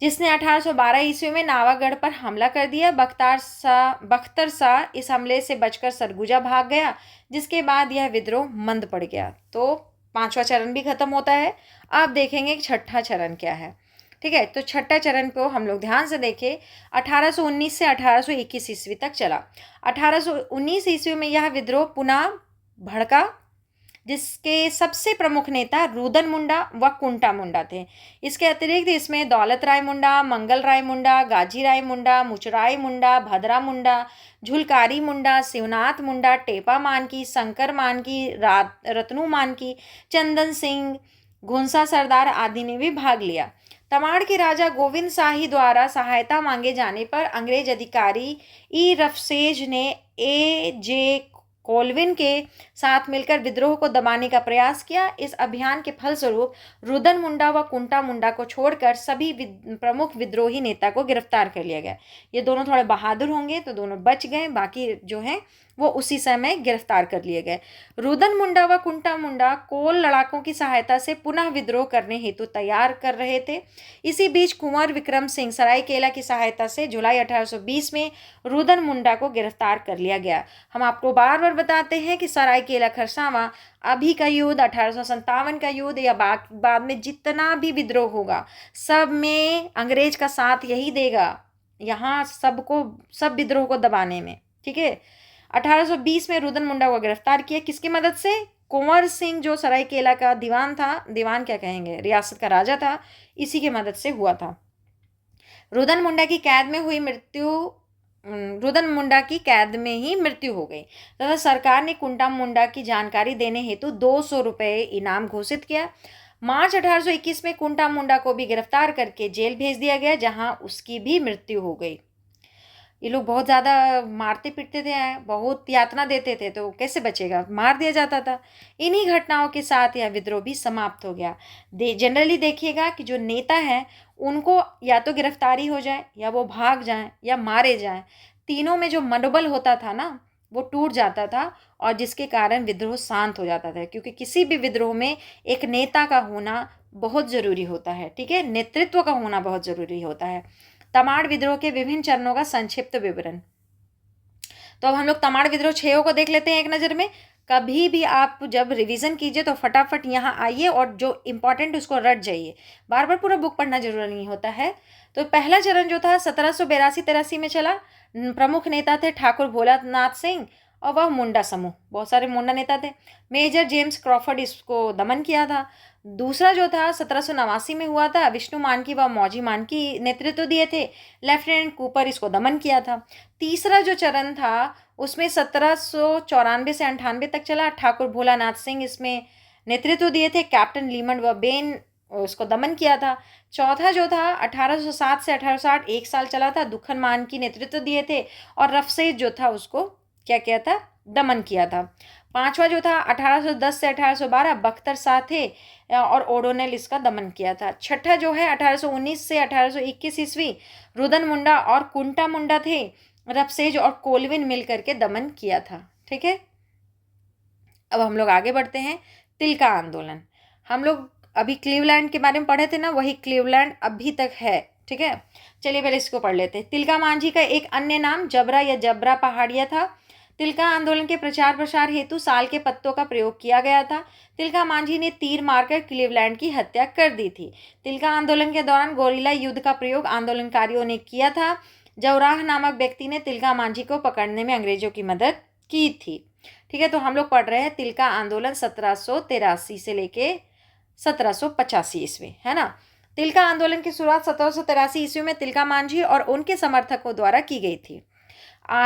जिसने 1812 ईस्वी में नावागढ़ पर हमला कर दिया। बख्तर शाह इस हमले से बचकर सरगुजा भाग गया, जिसके बाद यह विद्रोह मंद पड़ गया। तो पांचवा चरण भी खत्म होता है। अब देखेंगे छठा चरण क्या है, ठीक है। तो छठा चरण को हम लोग ध्यान से देखें। 1819 से 1821 ईस्वी तक चला। 1819 ईस्वी में यह विद्रोह पुनः भड़का, जिसके सबसे प्रमुख नेता रुदन मुंडा व कुंटा मुंडा थे। इसके अतिरिक्त इसमें दौलत राय मुंडा, मंगल राय मुंडा, गाजी राय मुंडा, मुचराय मुंडा, भद्रा मुंडा, झुलकारी मुंडा, शिवनाथ मुंडा, टेपा मानकी, शंकर मानकी, रत्नू मानकी, चंदन सिंह, घुंसा सरदार आदि ने भी भाग लिया। तमाड़ के राजा गोविंद शाही द्वारा सहायता मांगे जाने पर अंग्रेज अधिकारी ई रफसेज ने ए जे कोलविन के साथ मिलकर विद्रोह को दबाने का प्रयास किया। इस अभियान के फलस्वरूप रुदन मुंडा व कुंटा मुंडा को छोड़कर सभी प्रमुख विद्रोही नेता को गिरफ्तार कर लिया गया। ये दोनों थोड़े बहादुर होंगे तो दोनों बच गए, बाकी जो हैं वो उसी समय गिरफ्तार कर लिए गए। रुदन मुंडा व कुंटा मुंडा कोल लड़ाकों की सहायता से पुनः विद्रोह करने हेतु तैयार कर रहे थे। इसी बीच कुंवर विक्रम सिंह सरायकेला की सहायता से जुलाई 1820 में रुदन मुंडा को गिरफ्तार कर लिया गया। हम आपको बार बार बताते हैं कि सरायकेला खरसावां अभी का युद्ध, 1857 का युद्ध या बाद में जितना भी विद्रोह होगा सब में अंग्रेज का साथ यही देगा, यहाँ सबको, सब विद्रोह को दबाने में। ठीक है, 1820 में रुदन मुंडा को गिरफ्तार किया। किसकी मदद से? कुंवर सिंह जो सरायकेला का दीवान था, दीवान क्या कहेंगे, रियासत का राजा था, इसी की मदद से हुआ था। रुदन मुंडा की कैद में हुई मृत्यु, रुदन मुंडा की कैद में ही मृत्यु हो गई तथा सरकार ने कुंटा मुंडा की जानकारी देने हेतु 200 रुपये इनाम घोषित किया। मार्च 1821 में कुंटा मुंडा को भी गिरफ्तार करके जेल भेज दिया गया, जहां उसकी भी मृत्यु हो गई। ये लोग बहुत ज़्यादा मारते पीटते थे, बहुत यातना देते थे, तो कैसे बचेगा, मार दिया जाता था। इन्हीं घटनाओं के साथ यह विद्रोह भी समाप्त हो गया। जनरली देखिएगा कि जो नेता हैं उनको या तो गिरफ्तारी हो जाए, या वो भाग जाएं, या मारे जाएं। तीनों में जो मनोबल होता था ना वो टूट जाता था, और जिसके कारण विद्रोह शांत हो जाता था। क्योंकि किसी भी विद्रोह में एक नेता का होना बहुत ज़रूरी होता है। ठीक है, नेतृत्व का होना बहुत ज़रूरी होता है। तमाड़ विद्रोह के विभिन्न चरणों का संक्षिप्त विवरण। तो अब हम लोग तमाड़ विद्रोह 6 को देख लेते हैं एक नज़र में। कभी भी आप जब रिवीजन कीजिए तो फटाफट यहाँ आइए और जो इम्पोर्टेंट उसको रट जाइए, बार बार पूरा बुक पढ़ना जरूरी नहीं होता है। तो पहला चरण जो था 1782-83 में चला। प्रमुख नेता थे ठाकुर भोलानाथ सिंह और वह मुंडा समूह, बहुत सारे मुंडा नेता थे। मेजर जेम्स क्रॉफर्ड इसको दमन किया था। दूसरा जो था 1789 में हुआ था, विष्णु मानकी व मौजी मानकी नेतृत्व दिए थे। लेफ्टिनेंट कूपर इसको दमन किया था। तीसरा जो चरण था उसमें 1794 से 98 तक चला। ठाकुर भोलानाथ सिंह इसमें नेतृत्व दिए थे। कैप्टन लीमंड व बेन उसको दमन किया था। चौथा जो था 1807 से 1808 एक साल चला था। दुखन मान की नेतृत्व दिए थे, और रफसेज जो था उसको क्या किया था, दमन किया था। पांचवा जो था 1810 से 1812 बख्तर शाह थे, और ओडोनेल इसका दमन किया था। छठा जो है 1819 से 1821 ईस्वी रुदन मुंडा और कुंटा मुंडा थे, रफसेज और कोलविन मिलकर के दमन किया था। ठीक है, अब हम लोग आगे बढ़ते हैं। तिलका आंदोलन, हम लोग अभी क्लीवलैंड के बारे में पढ़े थे ना, वही क्लीवलैंड अभी तक है। ठीक है, चलिए पहले इसको पढ़ लेते हैं। तिलका मांझी का एक अन्य नाम जबरा या जबरा पहाड़िया था। तिलका आंदोलन के प्रचार प्रसार हेतु साल के पत्तों का प्रयोग किया गया था। तिलका मांझी ने तीर मारकर क्लीवलैंड की हत्या कर दी थी। तिलका आंदोलन के दौरान गोरिल्ला युद्ध का प्रयोग आंदोलनकारियों ने किया था। जवराह नामक व्यक्ति ने तिलका मांझी को पकड़ने में अंग्रेजों की मदद की थी। ठीक है, तो हम लोग पढ़ रहे हैं तिलका आंदोलन 1783 से लेके 1785 ईस्वी, है ना। तिलका आंदोलन की शुरुआत 1783 ईस्वी में तिलका मांझी और उनके समर्थकों द्वारा की गई थी।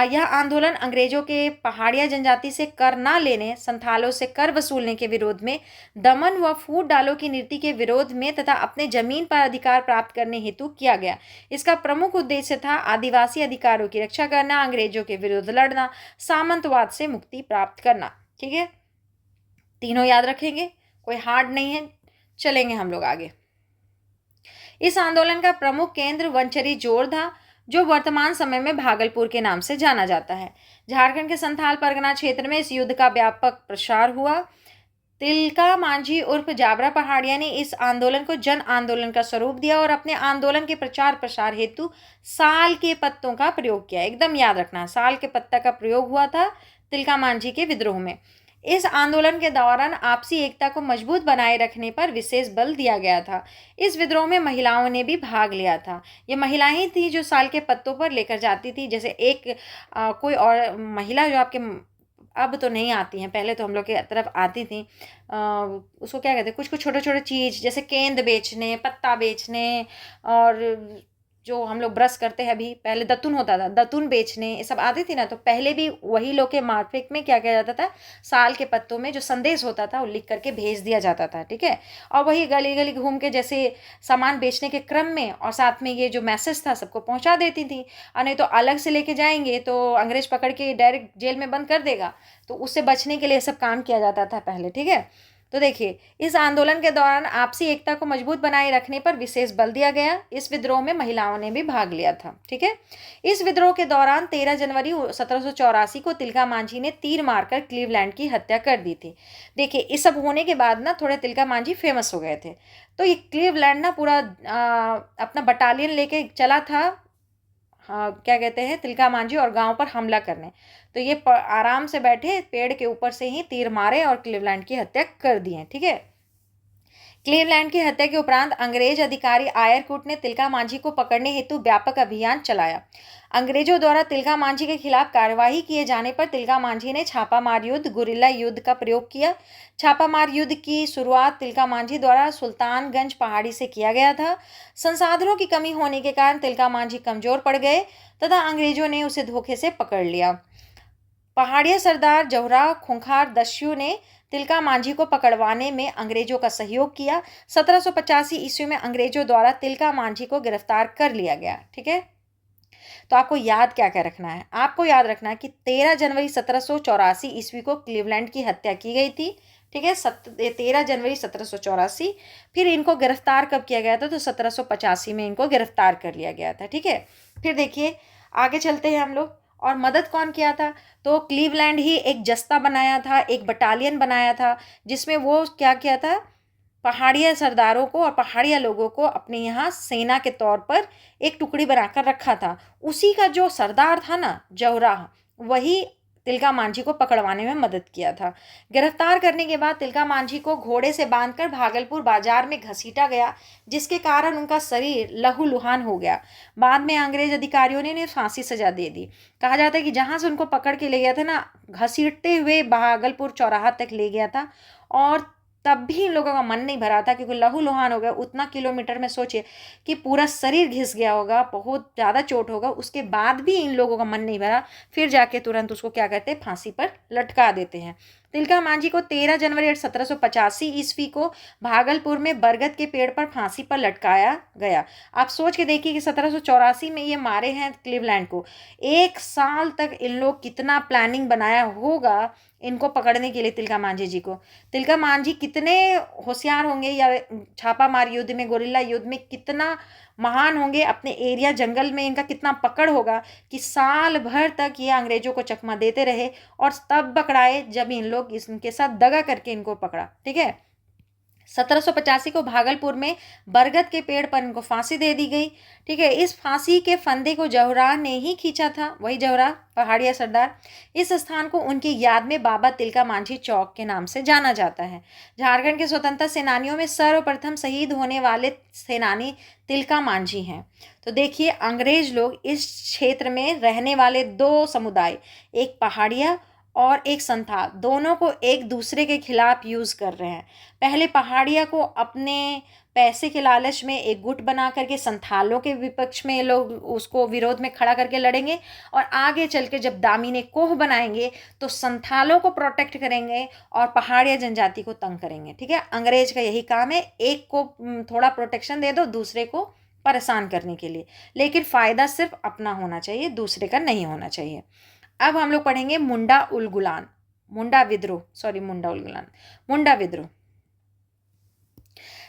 यह आंदोलन अंग्रेजों के पहाड़िया जनजाति से कर न लेने, संथालों से कर वसूलने के विरोध में, दमन व फूट डालों की नीति के विरोध में तथा अपने जमीन पर अधिकार प्राप्त करने हेतु किया गया। इसका प्रमुख उद्देश्य था आदिवासी अधिकारों की रक्षा करना, अंग्रेजों के विरुद्ध लड़ना, सामंतवाद से मुक्ति प्राप्त करना। ठीक है, तीनों याद रखेंगे, कोई हार्ड नहीं है। चलेंगे हम लोग आगे। इस आंदोलन का प्रमुख केंद्र वनचरी जोड़ था, जो वर्तमान समय में भागलपुर के नाम से जाना जाता है। झारखंड के संथाल परगना क्षेत्र में इस युद्ध का व्यापक प्रसार हुआ। तिलका मांझी उर्फ जाबरा पहाड़िया ने इस आंदोलन को जन आंदोलन का स्वरूप दिया और अपने आंदोलन के प्रचार प्रसार हेतु साल के पत्तों का प्रयोग किया। एकदम याद रखना, साल के पत्ता का प्रयोग हुआ था तिलका मांझी के विद्रोह में। इस आंदोलन के दौरान आपसी एकता को मजबूत बनाए रखने पर विशेष बल दिया गया था। इस विद्रोह में महिलाओं ने भी भाग लिया था। ये महिलाएं ही थी जो साल के पत्तों पर लेकर जाती थी। जैसे एक कोई और महिला जो आपके अब तो नहीं आती हैं, पहले तो हम लोग के तरफ आती थी, उसको क्या कहते हैं, कुछ कुछ छोटे छोटे चीज़ जैसे गेंद बेचने, पत्ता बेचने और जो हम लोग ब्रश करते हैं अभी, पहले दतुन होता था, दतुन बेचने ये सब आती थी ना, तो पहले भी वही लोग के मार्केट में क्या किया जाता था, साल के पत्तों में जो संदेश होता था वो लिख करके भेज दिया जाता था, ठीक है। और वही गली गली घूम के जैसे सामान बेचने के क्रम में और साथ में ये जो मैसेज था सबको पहुंचा देती थी। और नहीं तो अलग से लेके जाएंगे तो अंग्रेज पकड़ के डायरेक्ट जेल में बंद कर देगा, तो उससे बचने के लिए सब काम किया जाता था पहले, ठीक है। तो देखिए, इस आंदोलन के दौरान आपसी एकता को मजबूत बनाए रखने पर विशेष बल दिया गया। इस विद्रोह में महिलाओं ने भी भाग लिया था, ठीक है। इस विद्रोह के दौरान 13 जनवरी 1784 को तिलका मांझी ने तीर मारकर क्लीवलैंड की हत्या कर दी थी। देखिए, इस सब होने के बाद ना थोड़े तिलका मांझी फेमस हो गए थे। तो ये क्लीवलैंड ना पूरा अपना बटालियन लेके चला था, हाँ, क्या कहते हैं, तिलका मांझी और गांव पर हमला करने। तो ये आराम से बैठे पेड़ के ऊपर से ही तीर मारे और क्लीवलैंड की हत्या कर दी, ठीक है। क्लीवलैंड की हत्या के उपरांत अंग्रेज अधिकारी आयरकूट ने तिलका मांझी को पकड़ने हेतु व्यापक अभियान चलाया। अंग्रेजों द्वारा तिलका मांझी के खिलाफ कार्यवाही किए जाने पर तिलका मांझी ने छापामार युद्ध, गुरिल्ला युद्ध का प्रयोग किया। छापामार युद्ध की शुरुआत तिलका मांझी द्वारा सुल्तानगंज पहाड़ी से किया गया था। संसाधनों की कमी होने के कारण तिलका मांझी कमजोर पड़ गए तथा अंग्रेजों ने उसे धोखे से पकड़ लिया। पहाड़िया सरदार जौहरा खूंखार दस्यु ने तिलका मांझी को पकड़वाने में अंग्रेजों का सहयोग किया। 1785 ईस्वी में अंग्रेजों द्वारा तिलका मांझी को गिरफ्तार कर लिया गया, ठीक है। तो आपको याद क्या क्या रखना है, आपको याद रखना है कि 13 जनवरी 1784 ईस्वी को क्लीवलैंड की हत्या की गई थी, ठीक है। 13 जनवरी 1784। फिर इनको गिरफ्तार कब किया गया था, तो 1785 में इनको गिरफ्तार कर लिया गया था, ठीक है। फिर देखिए आगे चलते हैं हम लोग। और मदद कौन किया था, तो क्लीवलैंड ही एक जस्ता बनाया था, एक बटालियन बनाया था, जिसमें वो क्या किया था, पहाड़िया सरदारों को और पहाड़िया लोगों को अपने यहाँ सेना के तौर पर एक टुकड़ी बनाकर रखा था। उसी का जो सरदार था ना, जौहरा, वही तिलका मांझी को पकड़वाने में मदद किया था। गिरफ्तार करने के बाद तिलका मांझी को घोड़े से बांधकर भागलपुर बाजार में घसीटा गया, जिसके कारण उनका शरीर लहूलुहान हो गया। बाद में अंग्रेज अधिकारियों ने फांसी सजा दे दी। कहा जाता है कि जहां से उनको पकड़ के ले गया था ना, घसीटते हुए भागलपुर चौराहा तक ले गया था, और तब भी इन लोगों का मन नहीं भरा था, क्योंकि लहूलुहान हो गया। उतना किलोमीटर में सोचिए कि पूरा शरीर घिस गया होगा, बहुत ज़्यादा चोट होगा, उसके बाद भी इन लोगों का मन नहीं भरा। फिर जाके तुरंत उसको क्या कहते हैं, फांसी पर लटका देते हैं। तिलका मांझी को 13 जनवरी 1785 ईस्वी को भागलपुर में बरगद के पेड़ पर फांसी पर लटकाया गया। आप सोच के देखिए कि 1784 में ये मारे हैं क्लीवलैंड को, 1 साल तक इन लोग कितना प्लानिंग बनाया होगा इनको पकड़ने के लिए तिलका मांझी जी को। तिलका मांझी कितने होशियार होंगे, या छापामार युद्ध में, गोरिल्ला युद्ध में कितना महान होंगे, अपने एरिया जंगल में इनका कितना पकड़ होगा कि साल भर तक ये अंग्रेजों को चकमा देते रहे, और तब पकड़ाए जब इन लोग इनके साथ दगा करके इनको पकड़ा, ठीक है। 1785 को भागलपुर में बरगद के पेड़ पर इनको फांसी दे दी गई, ठीक है। इस फांसी के फंदे को जौहरा ने ही खींचा था, वही जौहरा, पहाड़िया सरदार। इस स्थान को उनकी याद में बाबा तिलका मांझी चौक के नाम से जाना जाता है। झारखंड के स्वतंत्रता सेनानियों में सर्वप्रथम शहीद होने वाले सेनानी तिलका मांझी हैं। तो देखिए, अंग्रेज लोग इस क्षेत्र में रहने वाले 2 समुदाय, एक पहाड़िया और एक संथाल, दोनों को एक दूसरे के खिलाफ यूज़ कर रहे हैं। पहले पहाड़िया को अपने पैसे के लालच में एक गुट बना करके संथालों के विपक्ष में लोग उसको विरोध में खड़ा करके लड़ेंगे, और आगे चल के जब दामिनी कोह बनाएंगे तो संथालों को प्रोटेक्ट करेंगे और पहाड़िया जनजाति को तंग करेंगे, ठीक है। अंग्रेज का यही काम है, एक को थोड़ा प्रोटेक्शन दे दो, दूसरे को परेशान करने के लिए, लेकिन फ़ायदा सिर्फ अपना होना चाहिए, दूसरे का नहीं होना चाहिए। अब हम लोग पढ़ेंगे मुंडा उलगुलान, मुंडा विद्रोह, सॉरी मुंडा उलगुलान, मुंडा विद्रोह।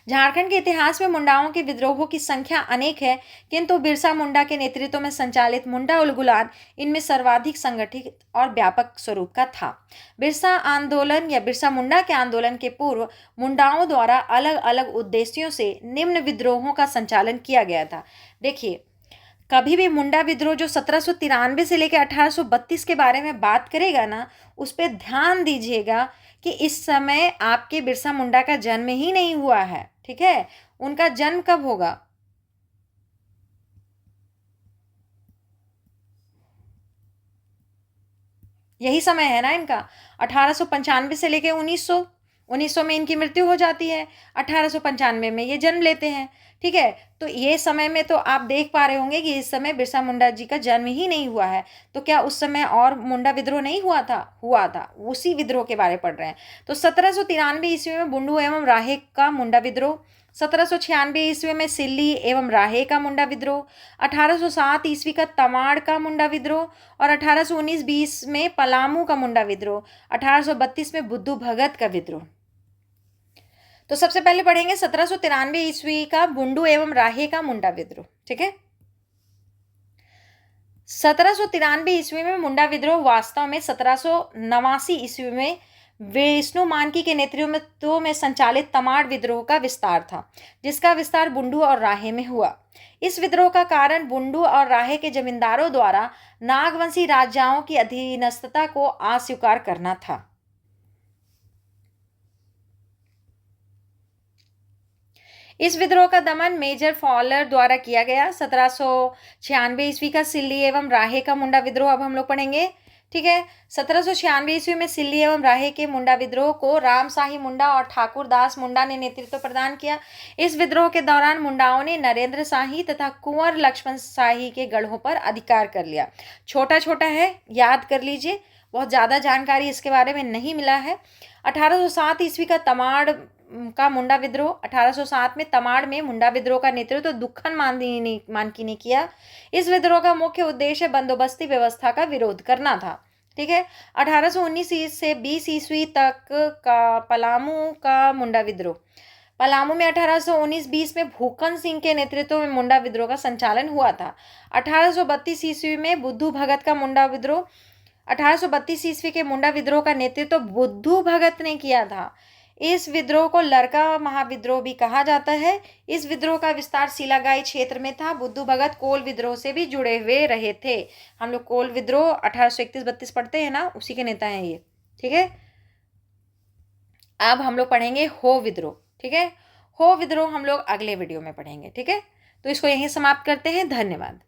झारखंड के इतिहास में मुंडाओं के विद्रोहों की संख्या अनेक है, किंतु बिरसा मुंडा के नेतृत्व में संचालित मुंडा उलगुलान इनमें सर्वाधिक संगठित और व्यापक स्वरूप का था। बिरसा आंदोलन या बिरसा मुंडा के आंदोलन के पूर्व मुंडाओं द्वारा अलग अलग उद्देश्यों से निम्न विद्रोहों का संचालन किया गया था। देखिए, कभी भी मुंडा विद्रोह जो 1793 से लेकर 1832 के बारे में बात करेगा ना, उस पर ध्यान दीजिएगा कि इस समय आपके बिरसा मुंडा का जन्म ही नहीं हुआ है, ठीक है। उनका जन्म कब होगा, यही समय है ना इनका, 1895 से लेकर 1900 में इनकी मृत्यु हो जाती है, 1895 में ये जन्म लेते हैं, ठीक है। तो ये समय में तो आप देख पा रहे होंगे कि इस समय बिरसा मुंडा जी का जन्म ही नहीं हुआ है। तो क्या उस समय और मुंडा विद्रोह नहीं हुआ था? हुआ था। उसी विद्रोह के बारे पढ़ रहे हैं। तो 1793 ईस्वी में बुंडू एवं राहे का मुंडा विद्रोह, 1796 ईस्वी में सिल्ली एवं राहे का मुंडा विद्रोह, 1807 ईस्वी का तमाड़ का मुंडा विद्रोह और 1819-20 में पलामू का मुंडा विद्रोह, 1832 में बुद्धू भगत का विद्रोह। तो सबसे पहले पढ़ेंगे 1793 ईस्वी का बुंडू एवं राहे का मुंडा विद्रोह। ठीक है। 1793 ईस्वी में मुंडा विद्रोह वास्तव में 1789 ईस्वी में विष्णु मानकी के नेतृत्व में संचालित तमाड़ विद्रोह का विस्तार था, जिसका विस्तार बुंडू और राहे में हुआ। इस विद्रोह का कारण बुंडू और राहे के जमींदारों द्वारा नागवंशी राजाओं की अधीनस्थता को अस्वीकार करना था। इस विद्रोह का दमन मेजर फॉलर द्वारा किया गया। 1796 ईस्वी का सिल्ली एवं राहे का मुंडा विद्रोह अब हम लोग पढ़ेंगे। ठीक है। 1796 ईस्वी में सिल्ली एवं राहे के मुंडा विद्रोह को रामशाही मुंडा और ठाकुर दास मुंडा ने नेतृत्व प्रदान किया। इस विद्रोह के दौरान मुंडाओं ने नरेंद्र शाही तथा कुंवर लक्ष्मण शाही के गढ़ों पर अधिकार कर लिया। छोटा छोटा है, याद कर लीजिए, बहुत ज़्यादा जानकारी इसके बारे में नहीं मिला है। 1807 ईस्वी का तमाड़ का मुंडा विद्रोह, 1807 में तमाड़ में मुंडा विद्रोह का नेतृत्व दुक्खन मानकी ने किया। इस विद्रोह का मुख्य उद्देश्य बंदोबस्ती व्यवस्था का विरोध करना था। ठीक है। 1819 से 20 ईस्वी तक का पलामू का मुंडा विद्रोह, पलामू में 1819-20 में भूकन सिंह के नेतृत्व में मुंडा विद्रोह का संचालन हुआ था। 1832 ईस्वी में बुद्धू भगत का मुंडा विद्रोह, 1832 ईस्वी के मुंडा विद्रोह का नेतृत्व बुद्धू भगत ने किया था। इस विद्रोह को लड़का महाविद्रोह भी कहा जाता है। इस विद्रोह का विस्तार सिलागाई क्षेत्र में था। बुद्धू भगत कोल विद्रोह से भी जुड़े हुए रहे थे। हम लोग कोल विद्रोह 1831-32 पढ़ते हैं ना, उसी के नेता हैं ये। ठीक है। अब हम लोग पढ़ेंगे हो विद्रोह। ठीक है। हो विद्रोह हम लोग अगले वीडियो में पढ़ेंगे। ठीक है। तो इसको यहीं समाप्त करते हैं। धन्यवाद।